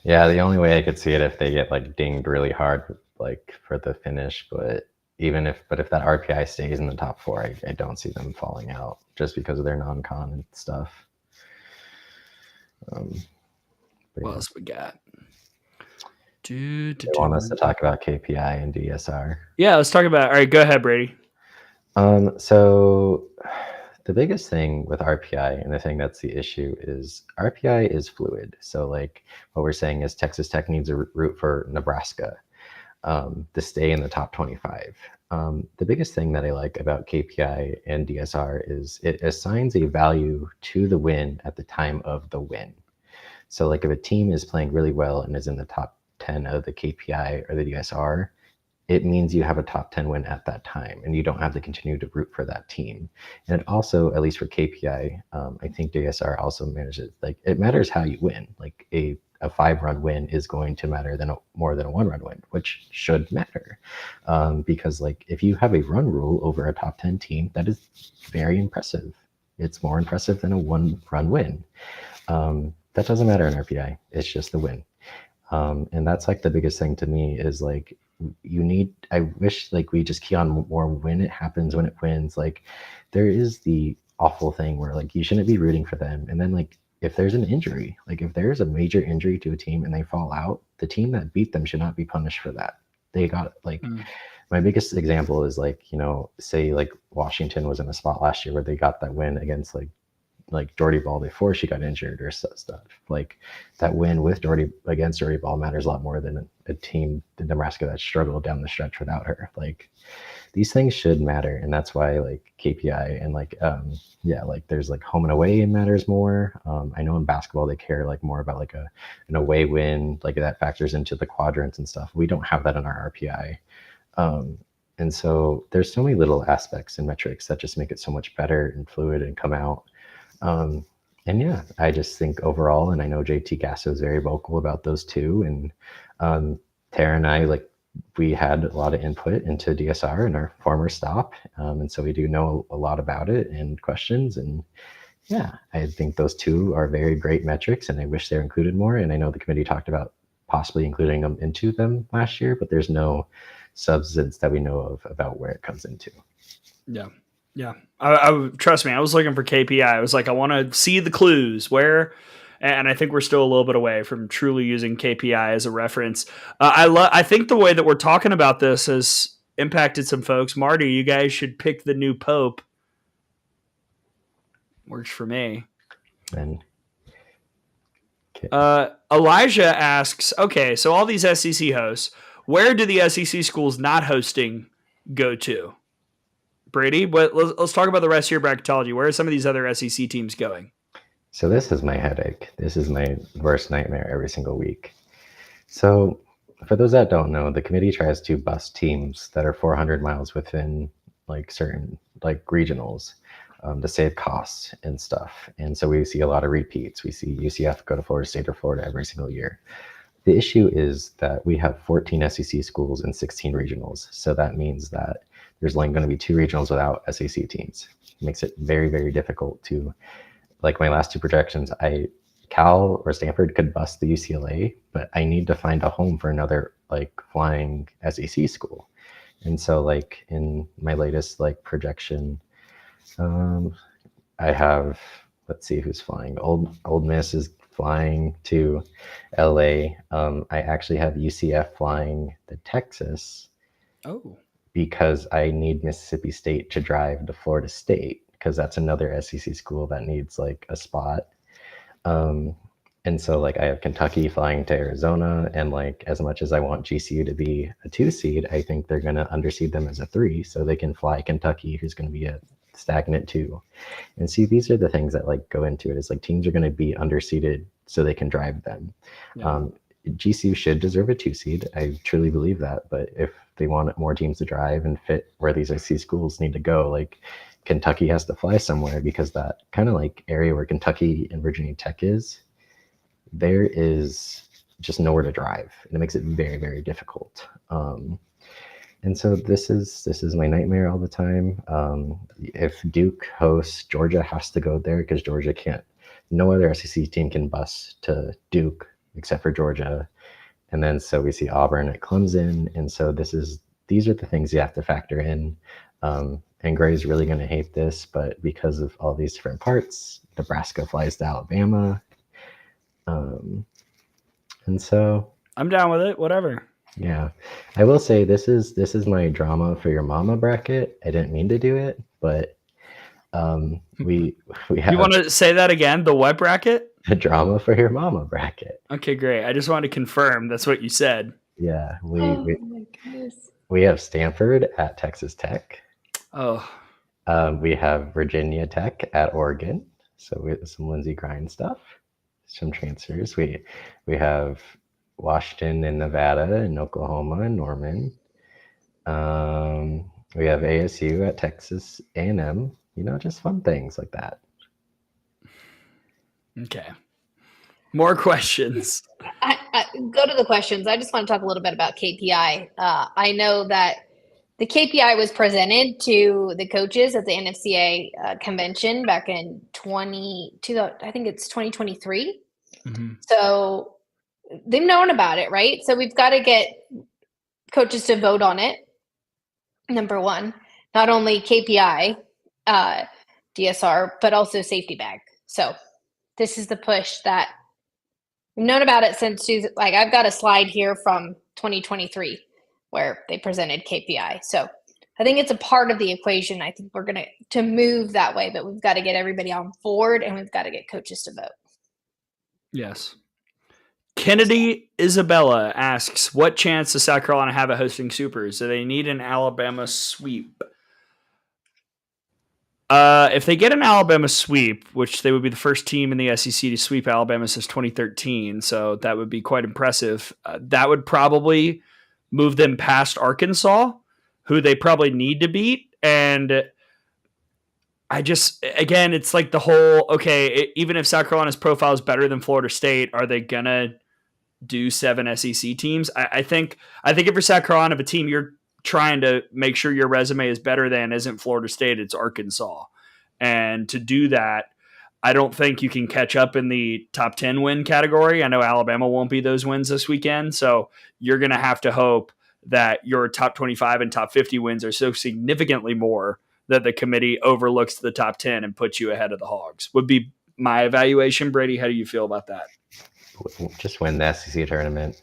Yeah, the only way I could see it if they get like dinged really hard, like for the finish. But if that RPI stays in the top 4, I don't see them falling out just because of their non-con and stuff. What else we got? They want us to talk about KPI and DSR. Yeah, let's talk about. All right, go ahead, Brady. So the biggest thing with RPI, and the thing that's the issue, is RPI is fluid. So like what we're saying is Texas Tech needs a route for Nebraska to stay in the top 25. The biggest thing that I like about KPI and DSR is it assigns a value to the win at the time of the win. So like if a team is playing really well and is in the top 10 of the KPI or the DSR, it means you have a top 10 win at that time and you don't have to continue to root for that team. And it also, at least for KPI, I think DSR also manages, like it matters how you win. Like a 5-run win is going to matter more than a 1-run win, which should matter. Because like if you have a run rule over a top 10 team, that is very impressive. It's more impressive than a 1-run win. That doesn't matter in RPI. It's just the win. And that's like the biggest thing to me is like, I wish like we just key on more when it happens, when it wins. Like there is the awful thing where like you shouldn't be rooting for them. And then like if there's an injury, like if there's a major injury to a team and they fall out, the team that beat them should not be punished for that. They got like my biggest example is like, say like Washington was in a spot last year where they got that win against like Jordy Ball before she got injured or stuff. Like that win with against Jordy Ball matters a lot more than a team in Nebraska that struggled down the stretch without her. Like these things should matter, and that's why like KPI and like like there's like home and away matters more. I know in basketball they care like more about like an away win, like that factors into the quadrants and stuff. We don't have that in our RPI. And so there's so many little aspects and metrics that just make it so much better and fluid and come out. And yeah, I just think overall, and I know JT Gasso is very vocal about those too. And Tara and I, like, we had a lot of input into DSR in our former stop. And so we do know a lot about it and questions. And yeah, I think those two are very great metrics and I wish they're included more. And I know the committee talked about possibly including them into them last year, but there's no substance that we know of about where it comes into. Yeah. Yeah. I trust me, I was looking for KPI. I was like, I want to see the clues where, and I think we're still a little bit away from truly using KPI as a reference. I think the way that we're talking about this has impacted some folks. Marty, you guys should pick the new Pope. Works for me. And Elijah asks, okay, so all these SEC hosts, where do the SEC schools not hosting go to? Brady, but let's talk about the rest of your bracketology. Where are some of these other SEC teams going? So this is my headache. This is my worst nightmare every single week. So for those that don't know, the committee tries to bust teams that are 400 miles within like certain like regionals to save costs and stuff. And so we see a lot of repeats. We see UCF go to Florida State or Florida every single year. The issue is that we have 14 SEC schools and 16 regionals. So that means that there's only going to be 2 regionals without SEC teams. It makes it very, very difficult to, like my last 2 projections, Cal or Stanford could bust the UCLA, but I need to find a home for another like flying SEC school. And so like in my latest like projection, I have, let's see who's flying. Old Miss is flying to LA. I actually have UCF flying to Texas. Oh. Because I need Mississippi State to drive to Florida State, because that's another SEC school that needs like a spot. And so like I have Kentucky flying to Arizona, and like as much as I want GCU to be a 2 seed, I think they're going to underseed them as a 3, so they can fly Kentucky, who's going to be a stagnant 2. And see, these are the things that like go into it. Is like teams are going to be underseeded so they can drive them. Yeah. GCU should deserve a 2 seed. I truly believe that. But if they want more teams to drive and fit where these SEC schools need to go, like Kentucky has to fly somewhere, because that kind of like area where Kentucky and Virginia Tech is, there is just nowhere to drive, and it makes it very, very difficult. And so this is my nightmare all the time. If Duke hosts, Georgia has to go there, because Georgia can't. No other SEC team can bus to Duke except for Georgia. And then so we see Auburn at Clemson, and so these are the things you have to factor in. And Gray's really going to hate this, but because of all these different parts, Nebraska flies to Alabama. And so I'm down with it. Whatever. Yeah, I will say this is my drama for your mama bracket. I didn't mean to do it, but we have You want to say that again? The what bracket? a drama for your mama bracket. Okay, great. I just wanted to confirm that's what you said. Yeah, Oh my goodness. we have Stanford at Texas Tech. Oh, We have Virginia Tech at Oregon. So we have some Lindsey Grimes stuff, some transfers. We have Washington and Nevada and Oklahoma and Norman. We have ASU at Texas A&M. Just fun things like that. okay. More questions. I go to the questions. I just want to talk a little bit about KPI. I know that the KPI was presented to the coaches at the NFCA convention back in I think it's 2023. Mm-hmm. So they've known about it, right? So we've got to get coaches to vote on it. Number one, not only KPI, DSR, but also safety bag. So this is the push that we've known about it since, like, I've got a slide here from 2023 where they presented KPI. So I think it's a part of the equation. I think we're going to move that way, but we've got to get everybody on board, and we've got to get coaches to vote. Yes. Kennedy Isabella asks, what chance does South Carolina have at hosting Supers? Do they need an Alabama sweep? If they get an Alabama sweep, which they would be the first team in the SEC to sweep Alabama since 2013, so that would be quite impressive. That would probably move them past Arkansas, who they probably need to beat. And again, it's like the whole, even if South Carolina's profile is better than Florida State, are they going to do 7 SEC teams? I think if you're South Carolina, if a team you're trying to make sure your resume is better than isn't Florida State, it's Arkansas. And to do that, I don't think you can catch up in the top 10 win category. I know Alabama won't be those wins this weekend, so you're going to have to hope that your top 25 and top 50 wins are so significantly more that the committee overlooks the top 10 and puts you ahead of the Hogs, would be my evaluation. Brady, how do you feel about that? Just win the SEC tournament.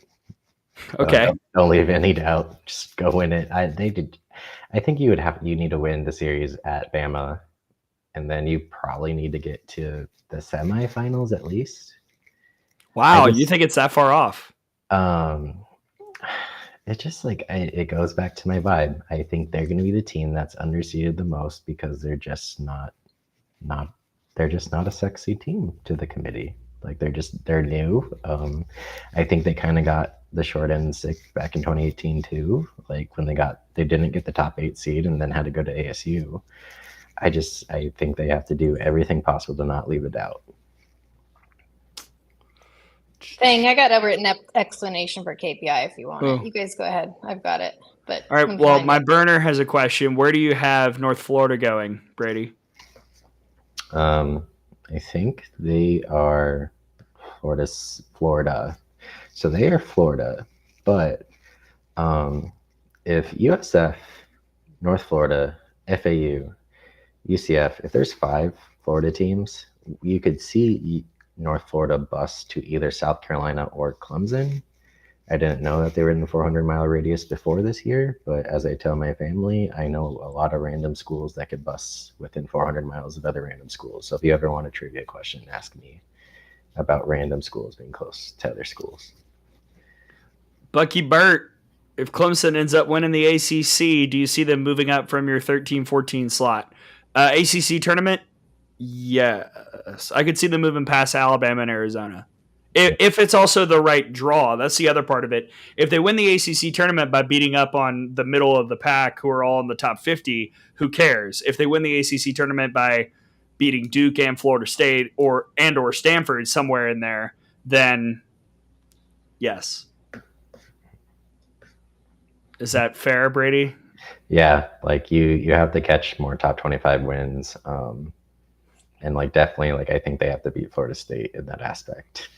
Okay. Don't leave any doubt. Just go win it. I think you need to win the series at Bama, and then you probably need to get to the semifinals at least. Wow, you think it's that far off? It's just like it goes back to my vibe. I think they're going to be the team that's underseeded the most, because they're just not a sexy team to the committee. Like they're new. I think they kind of got the short end stick back in 2018 too. Like when they didn't get the top 8 seed and then had to go to ASU. I think they have to do everything possible to not leave a doubt. Dang, I got a written explanation for KPI if you want it. You guys go ahead. I've got it. But all right. Well, my burner has a question. Where do you have North Florida going, Brady? I think they are Florida. So they are Florida. But if USF, North Florida, FAU, UCF, if there's 5 Florida teams, you could see North Florida bus to either South Carolina or Clemson. I didn't know that they were in the 400-mile radius before this year, but as I tell my family, I know a lot of random schools that could bus within 400 miles of other random schools. So if you ever want a trivia question, ask me about random schools being close to other schools. Bucky Burt, if Clemson ends up winning the ACC, do you see them moving up from your 13-14 slot? ACC tournament? Yes. I could see them moving past Alabama and Arizona. If it's also the right draw, that's the other part of it. If they win the ACC tournament by beating up on the middle of the pack who are all in the top 50, who cares? If they win the ACC tournament by beating Duke and Florida State or Stanford somewhere in there, then yes. Is that fair, Brady? Yeah, like you have to catch more top 25 wins. And like definitely like I think they have to beat Florida State in that aspect.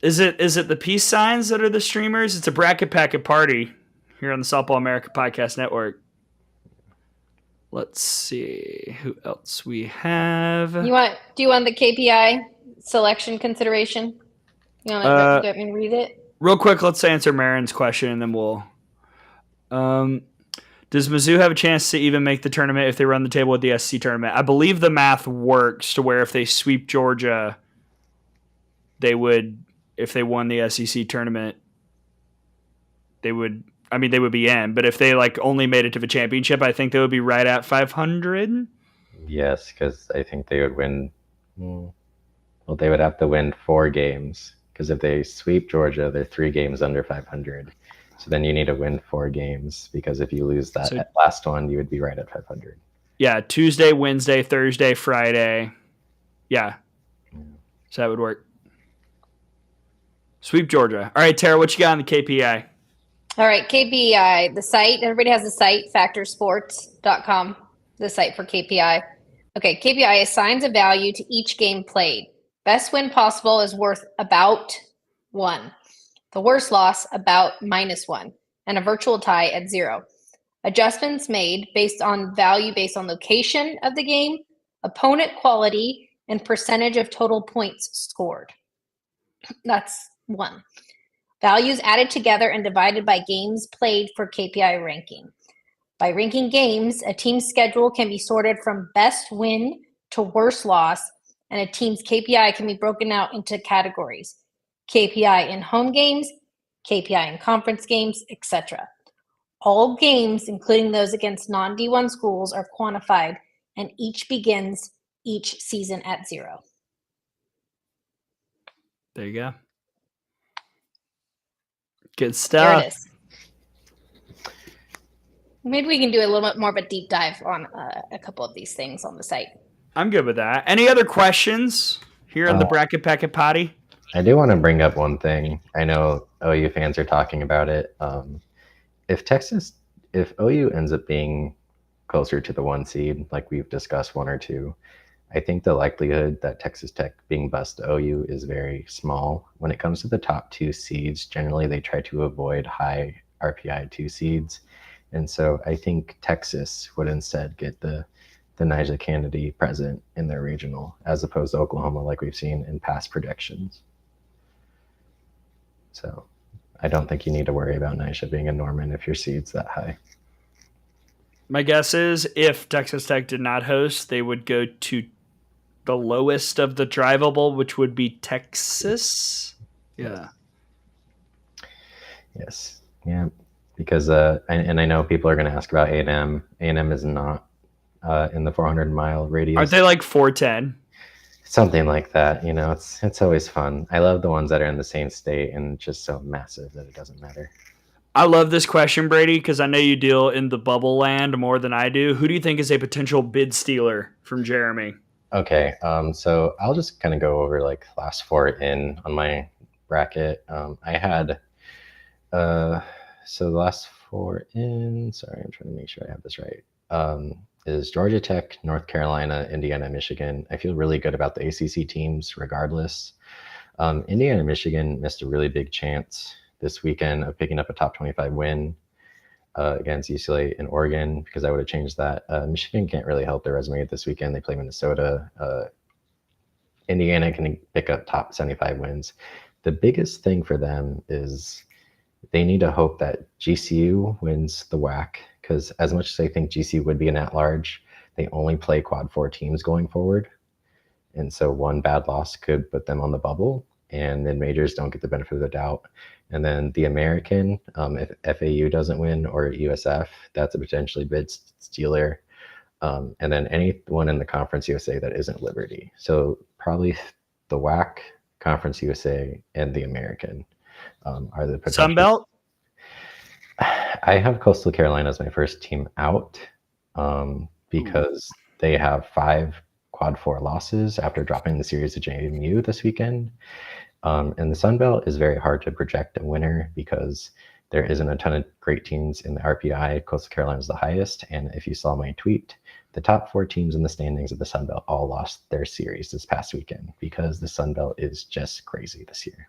Is it the peace signs that are the streamers? It's a bracket packet party here on the Softball America Podcast Network. Let's see who else we have. Do you want the KPI selection consideration? You want me to read it? Real quick, let's answer Marin's question and then we'll. Does Mizzou have a chance to even make the tournament if they run the table with the SC tournament? I believe the math works to where if they sweep Georgia, they would. If they won the SEC tournament, they would be in. But if they like only made it to the championship, I think they would be right at 500. Yes, because I think they would win. Well, they would have to win 4 games because if they sweep Georgia, they're 3 games under 500. So then you need to win 4 games because if you lose that last one, you would be right at 500. Yeah, Tuesday, Wednesday, Thursday, Friday. Yeah, so that would work. Sweep Georgia. All right, Tara, what you got on the KPI? All right, KPI, the site. Everybody has the site, factorsports.com, the site for KPI. Okay, KPI assigns a value to each game played. Best win possible is worth about 1. The worst loss, about -1. And a virtual tie at 0. Adjustments made based on value based on location of the game, opponent quality, and percentage of total points scored. That's 1. Values added together and divided by games played for KPI ranking. By ranking games, a team's schedule can be sorted from best win to worst loss, and a team's KPI can be broken out into categories. KPI in home games, KPI in conference games, etc. All games, including those against non-D1 schools, are quantified, and each begins each season at 0. There you go. Good stuff. There it is. Maybe we can do a little bit more of a deep dive on a couple of these things on the site. I'm good with that. Any other questions here in the Bracket Packet Potty? I do want to bring up one thing. I know OU fans are talking about it. If OU ends up being closer to the 1 seed, like we've discussed 1 or 2, I think the likelihood that Texas Tech being bust to OU is very small. When it comes to the top 2 seeds, generally they try to avoid high RPI 2 seeds. And so I think Texas would instead get the Nyjah Kennedy present in their regional, as opposed to Oklahoma, like we've seen in past predictions. So I don't think you need to worry about Nyjah being a Norman if your seed's that high. My guess is if Texas Tech did not host, they would go to the lowest of the drivable, which would be Texas. Yeah. Yes. Yeah. Because and I know people are going to ask about A&M. A&M is not in the 400-mile radius. Aren't they like 410? Something like that. You know, it's always fun. I love the ones that are in the same state and just so massive that it doesn't matter. I love this question, Brady, because I know you deal in the bubble land more than I do. Who do you think is a potential bid stealer from Jeremy? Okay, so I'll just kind of go over like last 4 in on my bracket. I had so the last 4 in. Sorry, I'm trying to make sure I have this right. Is Georgia Tech, North Carolina, Indiana, Michigan. I feel really good about the ACC teams regardless. Indiana, Michigan missed a really big chance this weekend of picking up a top 25 win. against UCLA and Oregon because I would have changed that. Michigan can't really help their resume this weekend. They play Minnesota. Indiana can pick up top 75 wins. The biggest thing for them is they need to hope that GCU wins the WAC, because as much as I think GCU would be an at-large, they only play quad 4 teams going forward. And so one bad loss could put them on the bubble, and then majors don't get the benefit of the doubt. And then the American, if FAU doesn't win or USF, that's a potentially bid stealer. And then anyone in the Conference USA that isn't Liberty. So probably the WAC, Conference USA, and the American are the potential. Sun Belt? I have Coastal Carolina as my first team out because they have 5 quad 4 losses after dropping the series to JMU this weekend. And the Sun Belt is very hard to project a winner because there isn't a ton of great teams in the RPI. Coastal Carolina is the highest. And if you saw my tweet, the top 4 teams in the standings of the Sun Belt all lost their series this past weekend because the Sun Belt is just crazy this year.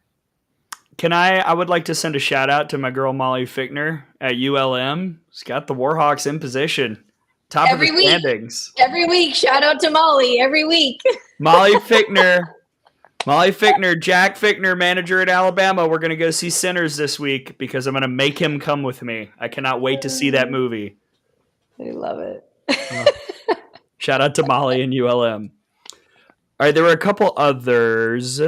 I would like to send a shout out to my girl Molly Fichtner at ULM. She's got the Warhawks in position. Top Every of the standings. Every week. Shout out to Molly every week. Molly Fichtner, Jack Fichtner, manager at Alabama. We're going to go see Sinners this week because I'm going to make him come with me. I cannot wait to see that movie. I love it. Shout out to Molly and ULM. All right, there were a couple others.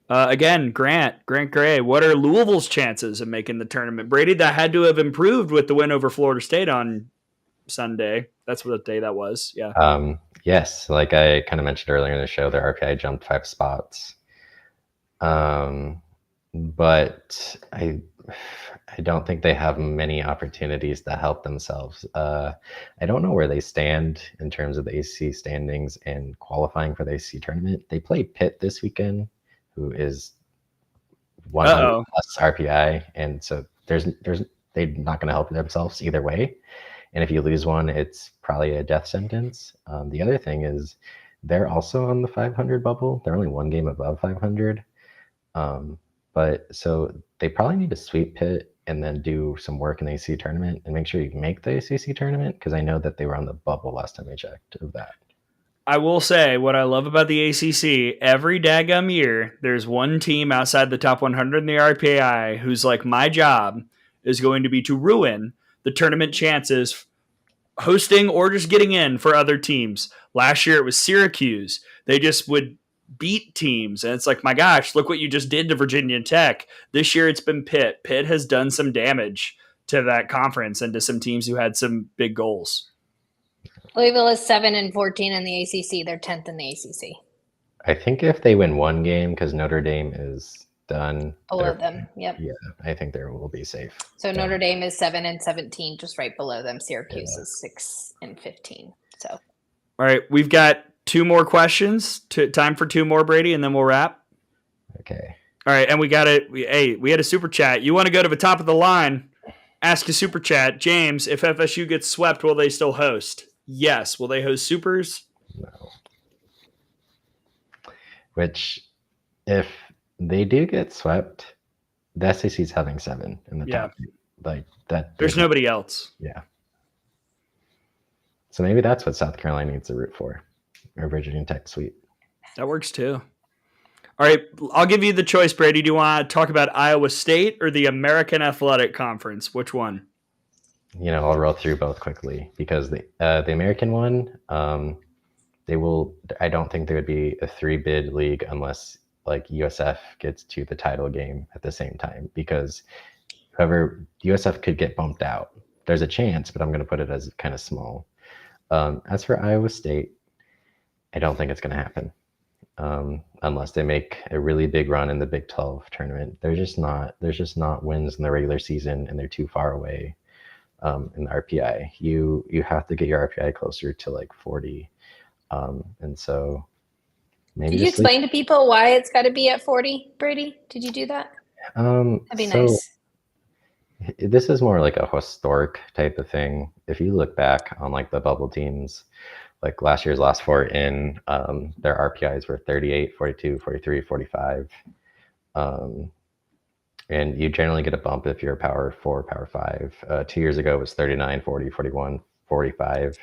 Again, Grant Gray. What are Louisville's chances of making the tournament? Brady, that had to have improved with the win over Florida State on Sunday. That's what day that was. Yeah. Yes, like I kind of mentioned earlier in the show, their RPI jumped 5 spots. But I don't think they have many opportunities to help themselves. I don't know where they stand in terms of the ACC standings and qualifying for the ACC tournament. They play Pitt this weekend, who is 100 plus RPI, and so they're not going to help themselves either way. And if you lose one, it's probably a death sentence. The other thing is they're also on the 500 bubble. They're only 1 game above 500. But so they probably need to sweep Pitt and then do some work in the ACC tournament and make sure you make the ACC tournament, because I know that they were on the bubble last time I checked of that. I will say what I love about the ACC, every daggum year, there's one team outside the top 100 in the RPI who's like, my job is going to be to ruin the tournament chances hosting or just getting in for other teams. Last year it was Syracuse. They just would beat teams. And it's like, my gosh, look what you just did to Virginia Tech. This year it's been Pitt. Pitt has done some damage to that conference and to some teams who had some big goals. Louisville is 7-14 in the ACC. They're 10th in the ACC. I think if they win one game, because Notre Dame is done below them. Yep. Yeah, I think they will be safe. So Notre Dame is 7-17, just right below them. Syracuse is 6-15. So. All right, we've got 2 more questions. Time for 2 more, Brady, and then we'll wrap. Okay. All right, and we got it. We had a super chat. You want to go to the top of the line? Ask a super chat, James. If FSU gets swept, will they still host? Yes. Will they host supers? No. Which, if they do get swept, the SEC is having 7 in the top. Like that. There's nobody else. Yeah. So maybe that's what South Carolina needs to root for, or Virginia Tech sweep. That works too. All right, I'll give you the choice, Brady. Do you want to talk about Iowa State or the American Athletic Conference? Which one? I'll roll through both quickly because the American one, they will. I don't think there would be a 3-bid league unless like USF gets to the title game at the same time, because whoever USF could get bumped out. There's a chance, but I'm going to put it as kind of small. As for Iowa State, I don't think it's going to happen unless they make a really big run in the Big 12 tournament. There's just not wins in the regular season, and they're too far away in the RPI. You have to get your RPI closer to like 40, and so maybe. Did you explain to people why it's got to be at 40, Brady? Did you do that? That'd be nice. This is more like a historic type of thing. If you look back on like the bubble teams, like last year's last 4 in, their RPIs were 38, 42, 43, 45. And you generally get a bump if you're a power 4, power 5. 2 years ago, it was 39, 40, 41, 45.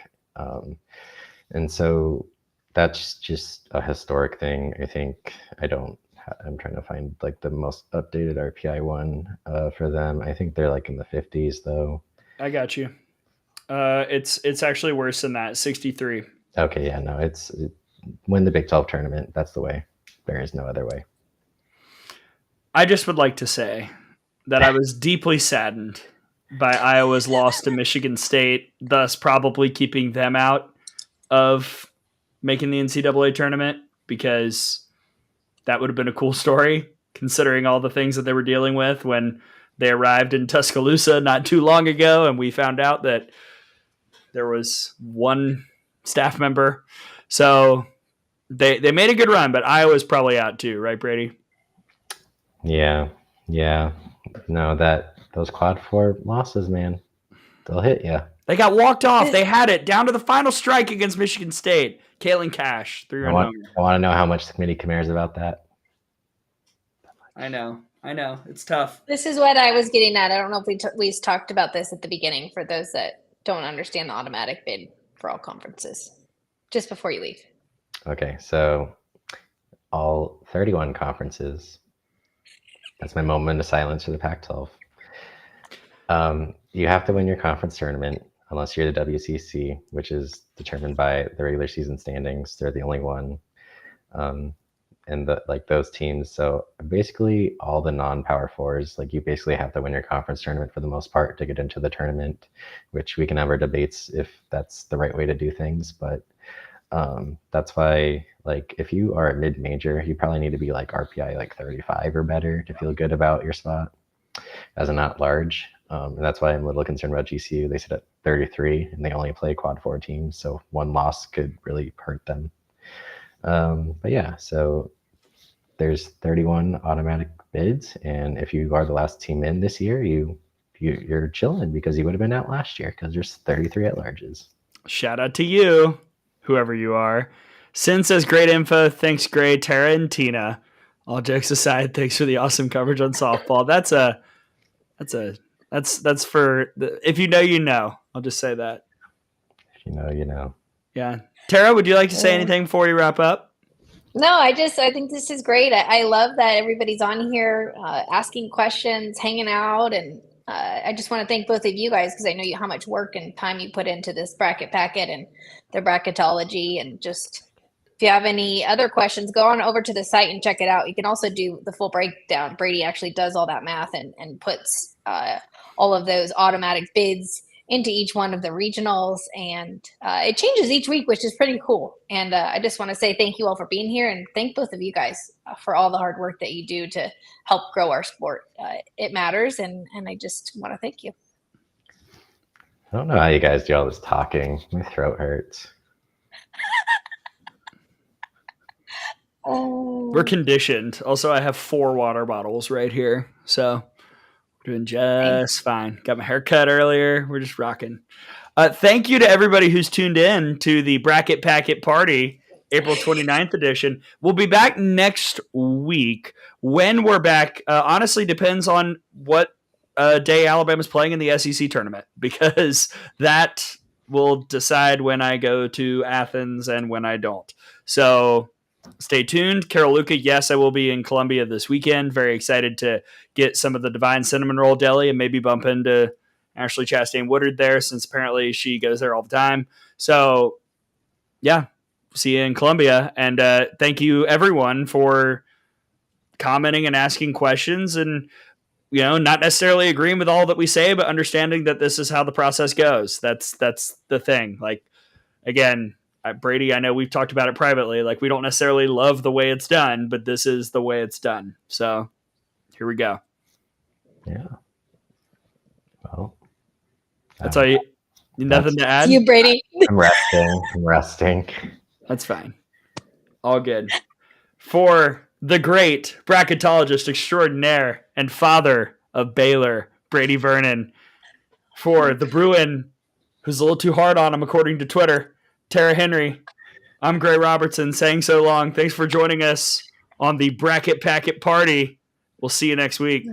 And so that's just a historic thing. I think I'm trying to find like the most updated RPI one for them. I think they're like in the 50s though. I got you. It's actually worse than that, 63. Okay, yeah, no, win the Big 12 tournament. That's the way. There is no other way. I just would like to say that I was deeply saddened by Iowa's loss to Michigan State, thus probably keeping them out of making the NCAA tournament, because that would have been a cool story considering all the things that they were dealing with when they arrived in Tuscaloosa not too long ago, and we found out that there was one staff member. So they made a good run, but Iowa's probably out too, right, Brady? Yeah. No, those quad 4 losses, man, they'll hit you. They got walked off. They had it down to the final strike against Michigan State. Kalen Cash, 3-run homer. I want to know how much the committee cares about that. I know. It's tough. This is what I was getting at. I don't know if we talked about this at the beginning for those that don't understand the automatic bid for all conferences, just before you leave. Okay, so all 31 conferences. That's my moment of silence for the Pac-12. You have to win your conference tournament unless you're the WCC, which is determined by the regular season standings. They're the only one, and those teams. So basically, all the non-power 4s, like you basically have to win your conference tournament for the most part to get into the tournament. Which we can have our debates if that's the right way to do things, but that's why, like, if you are a mid-major, you probably need to be like RPI like 35 or better to feel good about your spot as an at-large. And that's why I'm a little concerned about GCU. They sit at 33 and they only play quad 4 teams, so one loss could really hurt them. But yeah, so there's 31 automatic bids, and if you are the last team in this year, you're chilling because you would have been out last year because there's 33 at-larges. Shout out to you, whoever you are. Sin says great info. Thanks, Gray, Tara, and Tina. All jokes aside, thanks for the awesome coverage on softball. That's for the, if you know, you know. I'll just say that. If you know, you know. Yeah. Tara, would you like to say anything before we wrap up? No, I think this is great. I love that everybody's on here asking questions, hanging out, and I just want to thank both of you guys because I know how much work and time you put into this bracket packet and the bracketology. And just if you have any other questions, go on over to the site and check it out. You can also do the full breakdown. Brady actually does all that math and puts all of those automatic bids into each one of the regionals, and it changes each week, which is pretty cool. And I just want to say thank you all for being here, and thank both of you guys for all the hard work that you do to help grow our sport. It matters, and I just want to thank you. I don't know how you guys do all this talking. My throat hurts. We're conditioned. Also, I have 4 water bottles right here, so doing just fine. Got my hair cut earlier. We're just rocking. Thank you to everybody who's tuned in to the Bracket Packet Party, April 29th edition. We'll be back next week. When we're back, honestly, depends on what day Alabama's playing in the SEC tournament, because that will decide when I go to Athens and when I don't. So stay tuned. Carol Luca, yes, I will be in Columbia this weekend. Very excited to get some of the Divine Cinnamon Roll Deli and maybe bump into Ashley Chastain Woodard there, since apparently she goes there all the time. So, yeah, see you in Columbia. And thank you, everyone, for commenting and asking questions and, you know, not necessarily agreeing with all that we say, but understanding that this is how the process goes. That's the thing. Like, again, Brady, I know we've talked about it privately. Like, we don't necessarily love the way it's done, but this is the way it's done. So here we go. Yeah. Well, that's all you. Nothing to add? You, Brady. I'm resting. That's fine. All good. For the great bracketologist extraordinaire and father of Baylor, Brady Vernon. For the Bruin, who's a little too hard on him, according to Twitter, Tara Henry. I'm Gray Robertson saying so long. Thanks for joining us on the Bracket Packet Party. We'll see you next week.